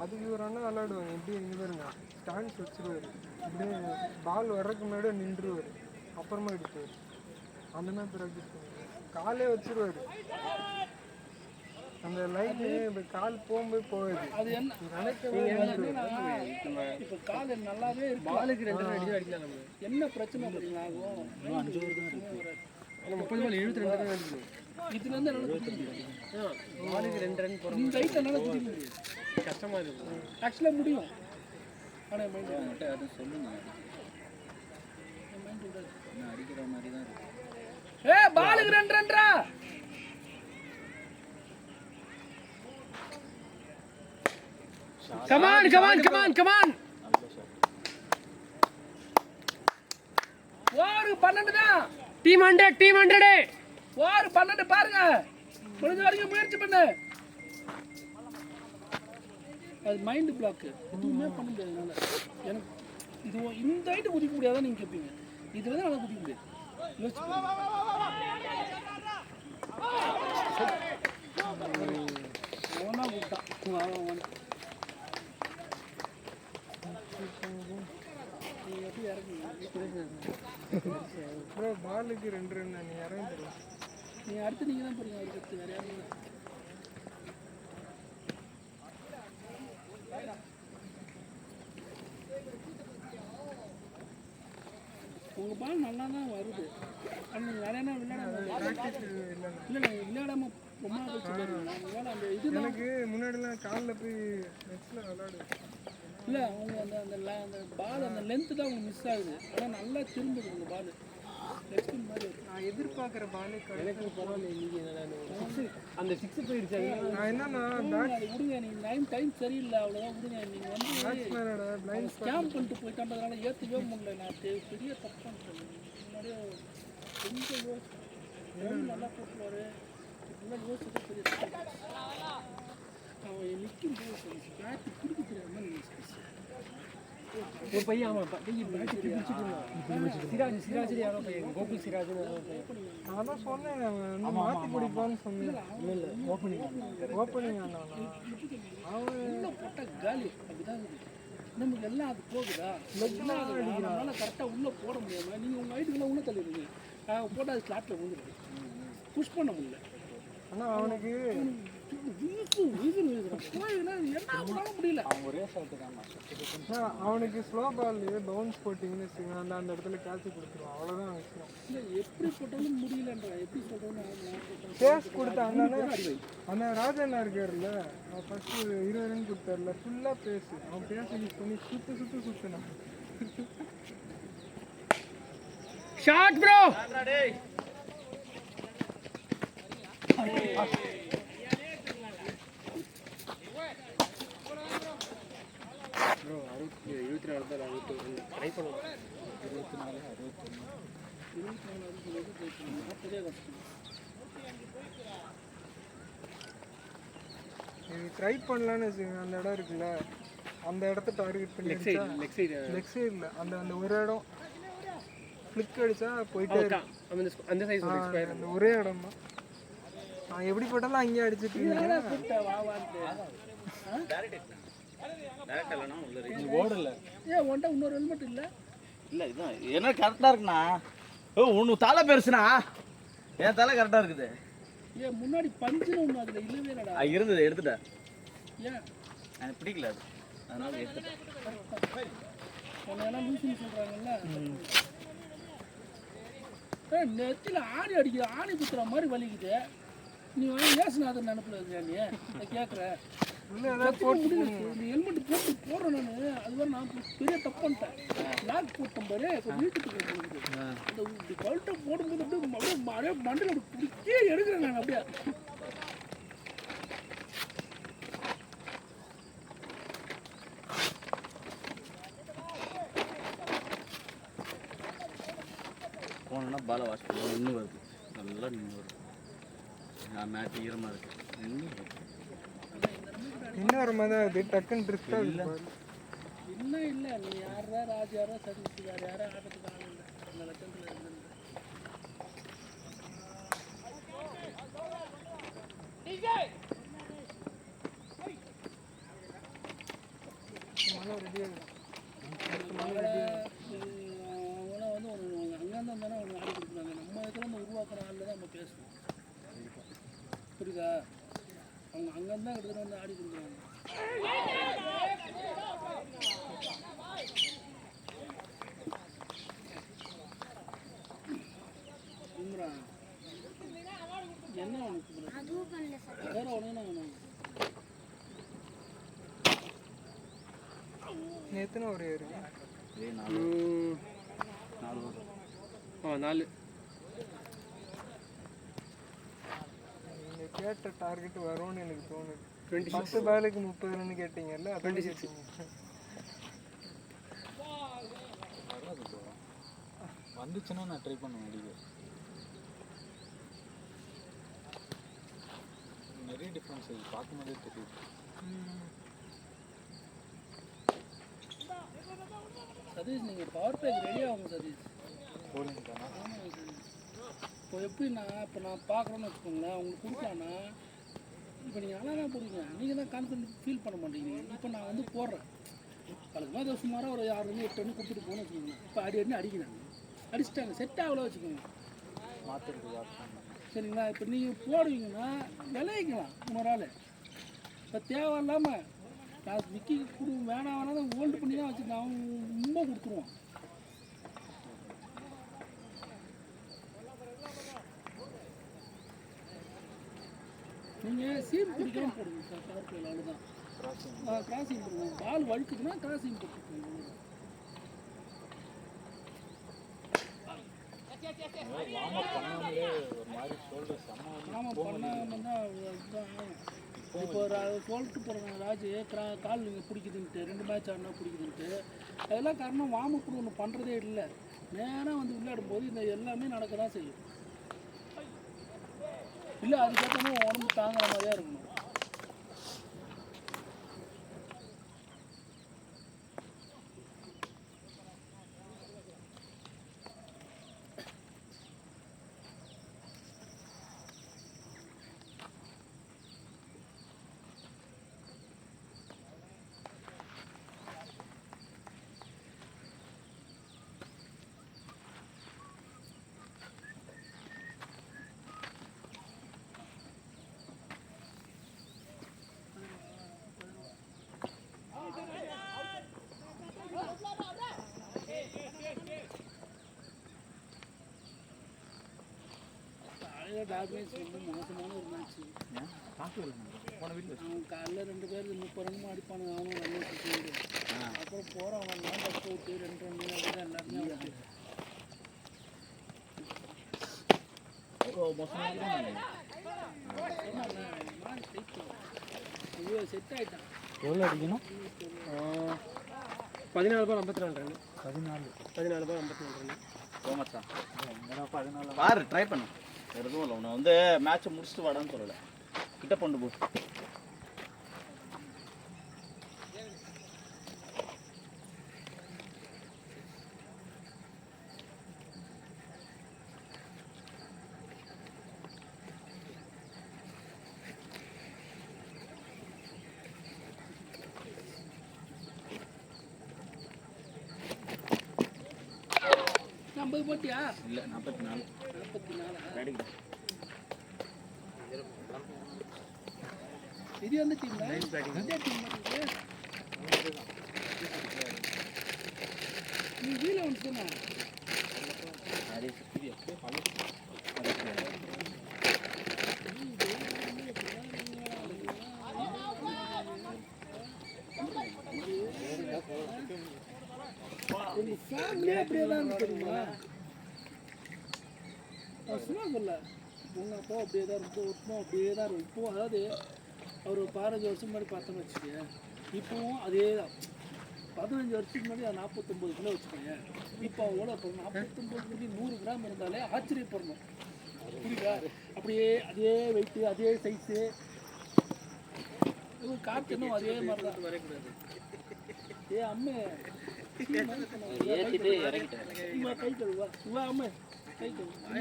அதுக்கு ஒரு அண்ணா விளாடுவாங்க. எப்படி இங்கே பாருங்க, ஸ்டாண்ட்ஸ் வச்சுருவார். அப்படியே பால் வர்றதுக்கு முன்னாடி நின்றுவார், அப்புறமா எடுத்துவார். அந்த மாதிரி ப்ராக்டிஸ் பண்ணுவார். காலே வச்சுருவார். அந்த லைட்டு இப்போ கால் போகும்போது போகுது. அது என்ன இப்போ கால் நல்லாவே இருக்கு. பாலுக்கு 2 ரன் அடிக்கலாம் நம்ம. என்ன பிரச்சனை தெரியுமா ஆகும்? 30 பால் 72 ரன் அடிக்கணும். இதுல இருந்து என்னால குடிக்க முடியாது. பாலுக்கு 2 ரன் போறோம். இந்த ஹைட்ல என்னால குடிக்க முடியாது. கஷ்டமா இருக்கு. ஆக்சுவலா முடியும். ஆனா மைண்ட் அது சொல்லுங்க. நான் அடிக்கிற மாதிரி தான் இருக்கு. பாலுக்கு 2 ரன்ரா. Come on. ஓவர் 12 தான். Team 100. ஓவர் 12 பாருங்க. முடிஞ்ச வரைக்கும் முயற்சி பண்ணு. அது மைண்ட் பிளாக். எதுவுமே பண்ண முடியாது என்னால. எனக்கு இது இந்த ஹைட் குதிக்க முடியாதா நீங்க கேட்பீங்க. இதுல தான் நல்லா குதிக்க முடியாது. யோசிச்சு பாருங்க. ஓனா குட்டா. ப்ரோ பாலுக்கு 2 ரன் நீ இறங்கிடலாம். நீங்க அடுத்து நீங்க தான் போறீங்க. அடுத்து வேற யாரும் இல்லை. உங்க பால் நல்லா தான் வருது. ஆனால் நீங்கள் நிறைய நேரம் விளையாடாம இல்லை விளையாடாம ரொம்ப வச்சு விளையாட அந்த இது எனக்கு முன்னாடிலாம் காலில் போய் நெட்ஸில் விளையாடு. இல்லை அவங்க அந்த பால் அந்த லென்த்து தான் அவங்க மிஸ் ஆகுது. ஆனால் நல்லா திரும்புது அந்த பால். நெக்ஸ்ட் மாதிரி நான் எதிர்பார்க்குற பாலே எனக்கு பரவாயில்ல. இன்னைக்கு அந்த 6 போயிடுச்சு. நான் என்னன்னா அது விடுங்க. நீங்கள் டைம் சரியில்லை அவ்வளோதான் விடுங்க. நீங்கள் வந்து ஸ்கேம் பண்ணிட்டு போயிட்டான்றதுனால ஏற்றவே முடியல. நான் பெரிய தப்பு பண்ணிட்டேன். முன்னாடியே கொஞ்சம் நல்லா போட்டுருவாரு. இதெல்லாம் யோசிச்சு பெரிய தப்பு. அவன் நிற்கும் போது பேட்டு பிடிக்க தெரியாத மாதிரி ஒரு பையன் சிராஜ் யாரோ பையன் கோகுல் சிராஜ் நான் தான் சொன்னேன் வந்து மாற்றி பிடிப்பான்னு சொன்னேன். இல்லை ஓப்பனிங் அவன் போட்ட காலி அப்படிதான் இருக்குது. நமக்கு எல்லாம் அது போகுதா அதனால கரெக்டாக உள்ளே போட முடியாம நீங்கள் உங்கள் ஹைட்டுக்கெல்லாம் உள்ளே தள்ளிடுங்க. போட்டால் அது ஸ்லாட்டில் விழுந்துருக்கு. புஷ் பண்ண முடியல. ஆனால் அவனுக்கு முடியல. அவனுக்கு ஸ்லோ பால் பவுன்ஸ் போட்டிங்கன்னு வச்சுக்கோங்க. அந்த இடத்துல கேட்ச் கொடுத்துருவான். அவ்வளோதான் விஷயம். இல்லை எப்படி போட்டாலும் முடியலன்ற எப்படி சொல்கிறேன்னு கேஸ் கொடுத்தாங்க. அந்த ராஜண்ணா இருக்காருல்ல, அவன் ஃபஸ்ட்டு 20 ரன் கொடுத்தாருல, ஃபுல்லாக பேசு. அவன் பேச யூஸ் பண்ணி சுற்றினான். Shot bro. ப்ரோ 74 தான் நான் ட்ரை பண்ணுவேன். 24 நீங்கள் ட்ரை பண்ணலான்னு வச்சுக்கோங்க. அந்த இடம் இருக்குல்ல, அந்த இடத்த டார்கெட் பண்ணி லெக் சைடில் அந்த ஒரு இடம் ஃப்ளிக் அடித்தா போயிட்டே இருக்கும். அந்த சைஸ் அந்த ஒரே இடம் தான். நான் எப்படி போட்டாலும் அங்கேயே அடிச்சுட்டு இருக்கேன். ஓடல ஒன்ட்ட இன்னொரு ஹெல்மெட் இல்லை. இல்லை இதுதான் என்ன கரெக்டாக இருக்குண்ணா. ஒன்று தலை பெருசுண்ணா. என் தலை கரெக்டாக இருக்குது. ஏன் முன்னாடி பஞ்சுன்னு ஒன்று அதில் இல்லவே இல்லைடா. இருந்தது எடுத்துட்டேன். ஏன் எனக்கு பிடிக்கல அது, அதனால எடுத்துட்டேன். உன்னை லூசுன்னு சொல்கிறாங்கல்ல. நெத்தியில் ஆணி அடிக்குது. ஆணி குத்துற மாதிரி வலிக்குது. நீ ஏசுநாதன் நினப்பில் இருக்கியா? நீ கேட்குற நீ ஹெல்மெட் போட்டு போடுறேன் நான். அது மாதிரி நான் பெரிய தப்பு பண்ணிட்டேன். லாக் போட்டேன் பாரு. இப்போ வீட்டுக்கு போகுது அந்த பல்ட்டை போடும்போது அப்படியே மண்டல பிடிக்கே எடுக்கிறேன் நான். அப்படியே போனோன்னா பாலை வாஷ் பண்ணுவோம். நின்று வருது, நல்லா நின்று வருது. மேட்ச் ஈரமாக இருக்குது. இன்னொரு மாதிரி தான் அது டக்குன்னு ட்ரிஸ்டாக இல்லை. இன்னும் இல்லை. நீ யாரா ராஜ் யாரா சதீஷ் யார் யாரும் ஆடுறதுக்கு ஆள் இல்லை. அந்த லட்சத்தில் இருந்து அவங்களாம் வந்து அங்கேருந்து வந்தானே அவங்க ஆடி கொடுக்குறாங்க. நம்ம இதில் நம்ம உருவாக்குற ஆளில் தான் நம்ம பேசுவோம். புரியுதா? அவங்க அங்கேருந்து தான் எடுத்துகிட்டு வந்து ஆடி கொடுக்குறாங்க. இம்ரான் என்ன உனக்கு அதுவும் பண்ணல சார். வேற உடனே வேணும். நேற்றுனா ஒரு ஏறு இதே 4 ஓவர். 4 நீங்கள் கேட்ட டார்கெட் வரும்னு எனக்கு தோணுது. 10 பாலுக்கு 30 ரன் கேட்டீங்கல்ல, 26 வராது ப்ரோ. வந்துச்சுன்னா நான் ட்ரை பண்ணுவேன் அடிக்க. நிறைய டிஃப்ரென்ஸ் இது பார்க்கும்போதே தெரியுது. சதீஷ் நீங்கள் பவர் பேக் ரெடி ஆகும் சதீஷ். போலிங் தானே. ஆமாம் சதீஷ். இப்போ எப்படின்னா இப்போ நான் பார்க்குறேன்னு வச்சுக்கோங்களேன், உங்களுக்கு கொடுக்கலான்னா இப்போ நீங்கள் நல்லா தான் போடுவீங்க, நீங்கள் தான் கான்ஃபிடென்ட் ஃபீல் பண்ண மாட்டேங்கிறீங்க. இப்போ நான் வந்து போடுறேன் அதுக்கு மாதிரி சுமாராக ஒரு 6 ரன் 8 ரன் கொடுத்துட்டு போகணும்னு வச்சுக்கோங்க. இப்போ அடி அடிக்கிறாங்க, அடிச்சிட்டாங்க, செட் ஆகல வச்சுக்கோங்க, மாற்றுறது ஆப்ஷன். சரிங்களா? இப்போ நீங்கள் போடுவீங்கன்னா விளைவிக்கலாம் இன்னொரு ஆள். இப்போ தேவையில்லாமல் நான் விக்கி கொடு வேணாம் வேணாம் ஹோல்டு பண்ணி தான் வச்சுருக்கேன். அவன் ரொம்ப கொடுத்துருவான். நீங்கள் சீட் பிடிக்காம போடுங்க சார், பவர் பிளேயில் அவ்வளோதான். கிராசிங் போடுங்க, பால் வழுக்குதுன்னா கிராசிங் போட்டுருக்கோங்க. வார்ம் அப் பண்ணாமலே ஒரு மாதிரி ஷோல்டர் செம்ம ஆமாம் பண்ணாமல் தான் அதுதான் ஆகும். இப்போ சொல்லிட்டு போகிறாங்க ராஜ் கால் நீங்கள் பிடிக்குதுன்ட்டு 2 மேட்ச் ஆடினா பிடிக்குதுன்ட்டு. அதெல்லாம் காரணம் வார்ம் அப் ஒன்று பண்ணுறதே இல்லை. நேராக வந்து விளையாடும் போது இந்த எல்லாமே நடக்க தான் செய்யும். இல்லை அதுக்கேற்ற மாதிரி உடம்பு தாங்குற மாதிரியா இருக்கணும். டாக்மேட்ச் ரொம்ப மோசமான ஒரு மேட்ச்சு. போன வீட்டில் அவன் காலைல 2 பேர் 30 ரன் அடிப்பானுங்க. அவனும் நல்ல சுற்றி அப்புறம் போகிறவங்கலாம் டச் அவுட்டு 2 ரன் அப்படிதான் எல்லாருமே அவுட்டு. செட் ஆகிட்டான். எவ்வளோ அடிக்கணும்? 14 பால் 54 ரன். 14 பால் 54 ரன். போமச்சா 14 பாரு, ட்ரை பண்ணு. எதுவும் இல்லை, உன்னை வந்து மேட்ச்சை முடிச்சுட்டு வாடான்னு சொல்லலை, கிட்ட கொண்டு போ. ஐம்பது போட்டியா? இல்லை 44. 44 ரெடிக்கிட்ட இது வந்து டீம்ல இதே டீம் நீ வீல வந்து சொன்னா நிறைய சுற்றி உங்க ஃபேமிலி அப்படியே தான் இருக்கு தெரியுமா? நான் சும்மா சொல்ல, உங்க அப்பா அப்படியே தான் இருக்கும், ஒருத்தமும் அப்படியே தான் இருக்கும். இப்போவும் அதாவது அவர் 15 வருஷம் முன்னாடி பார்த்தோன்னு வச்சுக்கோங்க, இப்போவும் அதே தான். 15 வருஷத்துக்கு முன்னாடி 49 கிலோ வச்சுக்கோங்க, இப்போ அவ்வளோ 49 100 கிராம் இருந்தாலே ஆச்சரியப்படணும். புரியுதா? அப்படியே அதே வெயிட்டு அதே சைஸு. காட்டணும் அதே மாதிரி தான் வரையக்கூடாது. ஏ அம்மே ஏற்றிட்டு இறங்கிட்டேன். கை கழுவா இவா அம்மே கை கழுவு அந்த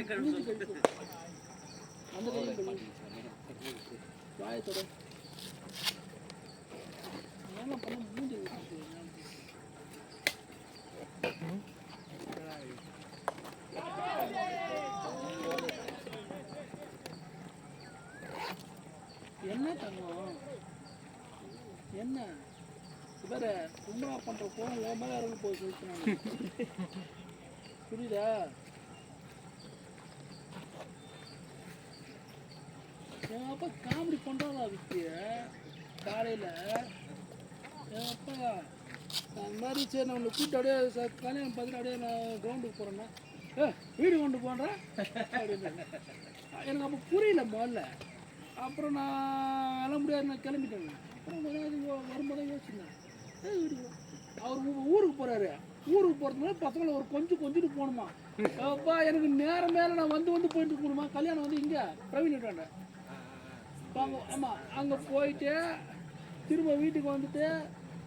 கை கழுவு வாயத்தோட என்ன பண்ண மூஞ்சி என்ன தங்கம் என்ன வேற சும்மா பண்ற கோவம் என் மேல இறங்கி போய் சொல்லிட்டு புரியுதா? என் அப்பா காமெடி பண்ணுறாங்க அதுக்கு காலையில் என் அப்பா அந்த மாதிரி சரி நான் உன்னை கூப்பிட்டு அப்படியே கல்யாணம் பார்த்துட்டு அப்படியே நான் கிரவுண்டுக்கு போகிறேன்னா வீடு கொண்டு போன்றேன் அப்படின்னு எனக்கு அப்போ புரியல முதல்ல. அப்புறம் நான் எல்லாம் முடியாது நான் கிளம்பிட்டேங்க. அப்புறம் வரும்போது தான் யோசிச்சேன் வீட்டுக்கு அவர் ஊருக்கு போகிறாரு. ஊருக்கு போகிறதுனால பசங்களை ஒரு கொஞ்சிட்டு போகணுமா. அப்பா எனக்கு நேரம் மேலே நான் வந்து போயிட்டு இருக்கணுமா. கல்யாணம் வந்து இங்கே பிரவீன் விட்டாண்ட ஆமாம் அங்கே போயிட்டு திரும்ப வீட்டுக்கு வந்துட்டு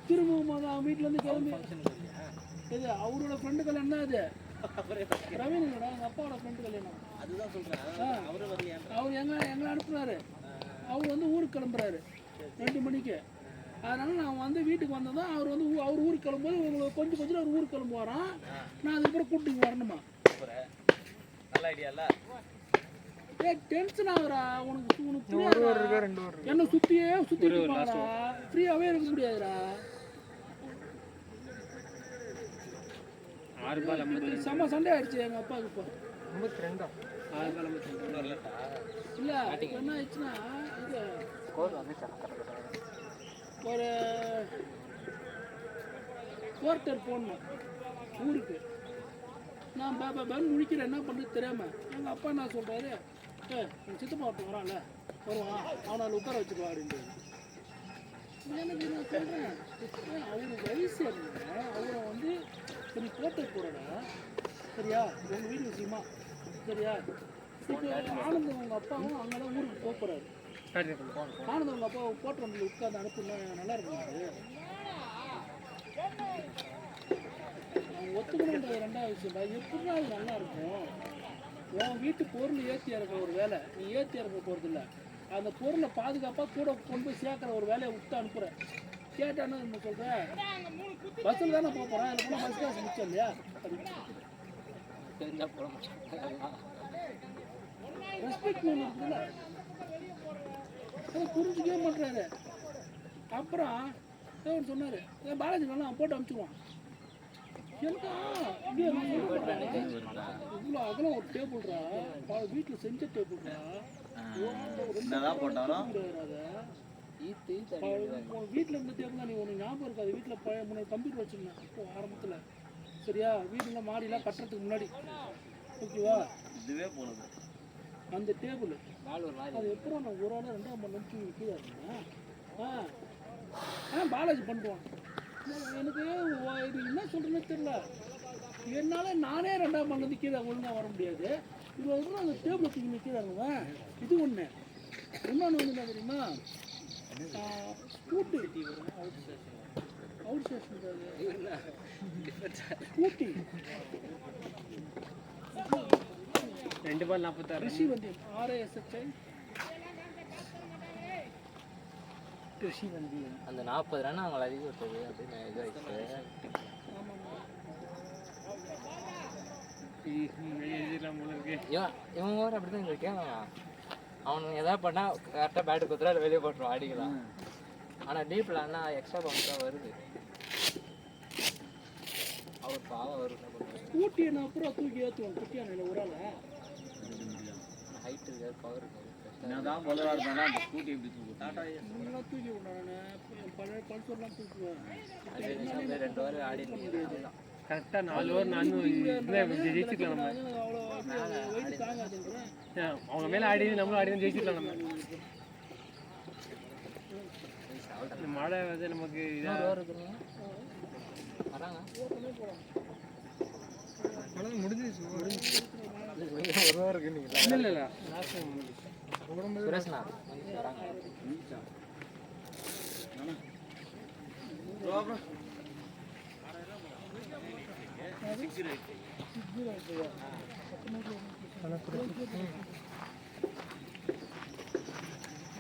திரும்ப அவன் வீட்டிலேருந்து கிளம்பி இது அவரோட ஃப்ரெண்டு கல்யாணம் தான் அது. பிரவீன் இல்லைடா எங்கள் அப்பாவோட ஃப்ரெண்டு கல்யாணம். அதுதான் சொல்கிறேன். அவர் எங்களை அனுப்புனாரு. அவர் வந்து ஊருக்கு கிளம்புறாரு 2 மணிக்கு. அதனால் நான் வந்து வீட்டுக்கு வந்ததும் அவர் வந்து அவர் ஊருக்கு கிளம்பும்போது உங்களுக்கு கொஞ்சம் அவர் ஊருக்கு கிளம்புவாரான். நான் அதுக்கப்புறம் கூப்பிட்டு வரணுமா. நல்ல ஐடியா இல்லை? டென்ஷன் ஆகுறா உனக்கு என்ன சுத்திட்டு போறா ஃப்ரீயாவே இருக்க முடியாதுடா. செம்ம சண்டை ஆயிடுச்சு எங்க அப்பாவுக்கு. இப்போ 52 இல்ல என்ன ஆயிடுச்சுன்னா இது ஒரு குவார்ட்டர் போடணும் ஊருக்கு. நான் பேன் முழிக்கிறேன் என்ன பண்ணுறது தெரியாமல். எங்கள் அப்பா என்ன சொல்கிறாரு, எங்கள் சித்தப்பா ஒருத்தன் வரான்ல வருவான் அவனை உட்கார வச்சுருவா அப்படின்றது. எனக்கு நான் சொல்கிறேன் அவரு வயசு இருந்தேங்க. அவரை வந்து சரி குவார்ட்டர் போகிறடா சரியா உங்கள் வீட்டு விஷயமா சரியா. இப்போ ஆனந்த் உங்கள் அப்பாவும் அங்கே தான் ஊருக்கு போகிறாரு. ஆனந்த் உங்கள் அப்பா போட்டு வந்து உட்காந்து அனுப்புனா நல்லா இருக்குமாரு. ஒத்துக்கணுன்றது 2வது விஷயம்டா. எப்படின்னா அது நல்லா இருக்கும். உன் வீட்டு பொருள் ஏற்றி இறக்குற ஒரு வேலை நீ ஏற்றி இறக்க போகிறதில்ல. அந்த பொருளை பாதுகாப்பாக கூட கொண்டு போய் சேர்க்குற ஒரு வேலையை விட்டு அனுப்புகிற. கேட்டான்னு நம்ம சொல்கிறேன் பஸ்ஸில் தானே போக போகிறேன். அதில் போனால் பஸ் காசு மிச்சம் இல்லையா. ரெஸ்பெக்ட் இருக்குல்ல அதை புரிஞ்சுக்கவே மாட்டுறாரு. அப்புறம் சொன்னார் பாலாஜி வேணாம் போட்டு அனுப்பிச்சிடுவான். எனக்கா இவ்வளோ அதெல்லாம் ஒரு டேபிள்ரா வீட்டில் செஞ்ச டேபிள்ரா. வீட்டில் இருந்த டேபிள் தான் நீ ஒன்று ஞாபகம் இருக்காது. வீட்டில் பழைய முன்னாடி கம்ப்யூட்டர் வச்சுருந்தேன் இப்போ ஆரம்பத்தில் சரியா. வீடுலாம் மாடிலாம் கட்டுறதுக்கு முன்னாடி ஓகேவா. இதுவே போனது அந்த டேபிள் அது எப்போ நான் ஒரு ஆள் 2ஆம் மணி நிமிஷம் கீழே இருந்தேன். பாலாஜி பண்ணுவான். எனக்கு இது என்ன சொல்கிறேன்னு தெரியல. என்னால் நானே 2ஆம் மணி கீழே ஒழுங்காக வர முடியாது. இது வந்து அந்த டேபிள் தூக்கி நிற்கிறாங்க. இது ஒன்று. இன்னொன்று வந்து என்ன தெரியுமா ஸ்கூட்டி அவுட் ஸ்டேஷன் ஸ்கூட்டி 2 பால் 46 ரிஷி வந்து RASHI ரிஷி வந்து அந்த 40 ரன் அவங்களை அதிகம் விட்டது அப்படின்னு இதாகிடுச்சு. இவன் வேறு அப்படி தான் இருக்கேன். அவனுக்கு எதாவது பண்ணால் கரெக்டாக பேட்டு கொடுத்துட்டா அதை வெளியே போட்டுருவான் அடிக்கலாம். ஆனால் டீப்பில் அண்ணா எக்ஸ்ட்ரா பவுன்ஸ் தான் வருது. அவர் பாவம் வருது. ஸ்கூட்டி என்ன அப்புறம் தூக்கி ஏற்றுவான் குட்டியான ஒரு ஆள் ஹைட் இருக்காது பவர் இருக்காது. நான் தான் பொதுவாக இருந்தேன்னா அந்த ஸ்கூட்டி எப்படி தூக்கும் டாட்டா முன்னெல்லாம் தூக்கி விட்டானே பழைய பல்சர்லாம் தூக்குவேன். 2 வாரம் ஆடி கரெக்டாக 4 ஓவர் நானும் ஜெயிச்சுக்கலாம். நம்ம அவ்வளோ வெயிட் தாங்காதுன்றேன். அவங்க மேலே ஆடி நம்மளும் ஆடி ஜெயிச்சுக்கலாம். நம்ம இந்த மழை வந்து நமக்கு இதாக வராங்க முடிஞ்சிச்சு. ஒரு ஓவர் இருக்கு. நீங்கள் இல்லை இல்லை சுரேஷ்ண்ணா வராங்க.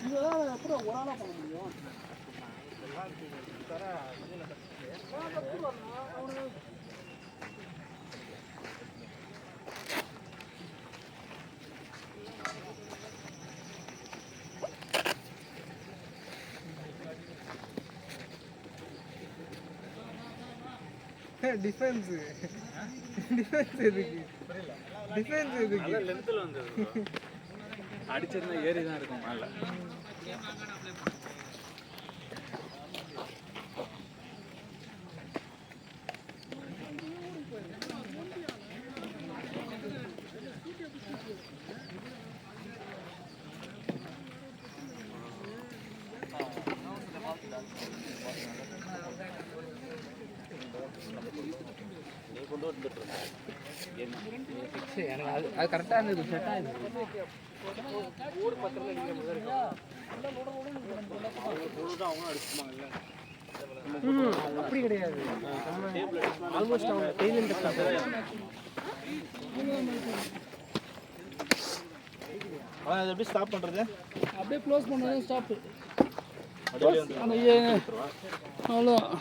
இதெல்லாம் அப்புறம் ஒரு ஆளாக பண்ண முடியும். டிஃபென்ஸ் எதுக்கு டிஃபென்ஸ் எதுக்கு நல்ல லென்த்தில் வந்தது அடிச்சிருந்தா ஏறி தான் இருக்கும் மேலே. எனக்கு அது கரெக்டாக இருந்தது, செட் ஆகிடுது. அப்படி கிடையாது, ஆல்மோஸ்ட் அவங்க கையில் அதை எப்படி ஸ்டாப் பண்ணுறது? அப்படியே க்ளோஸ் பண்ணாதான் ஸ்டாப்பு. அந்த அவ்வளோதான்.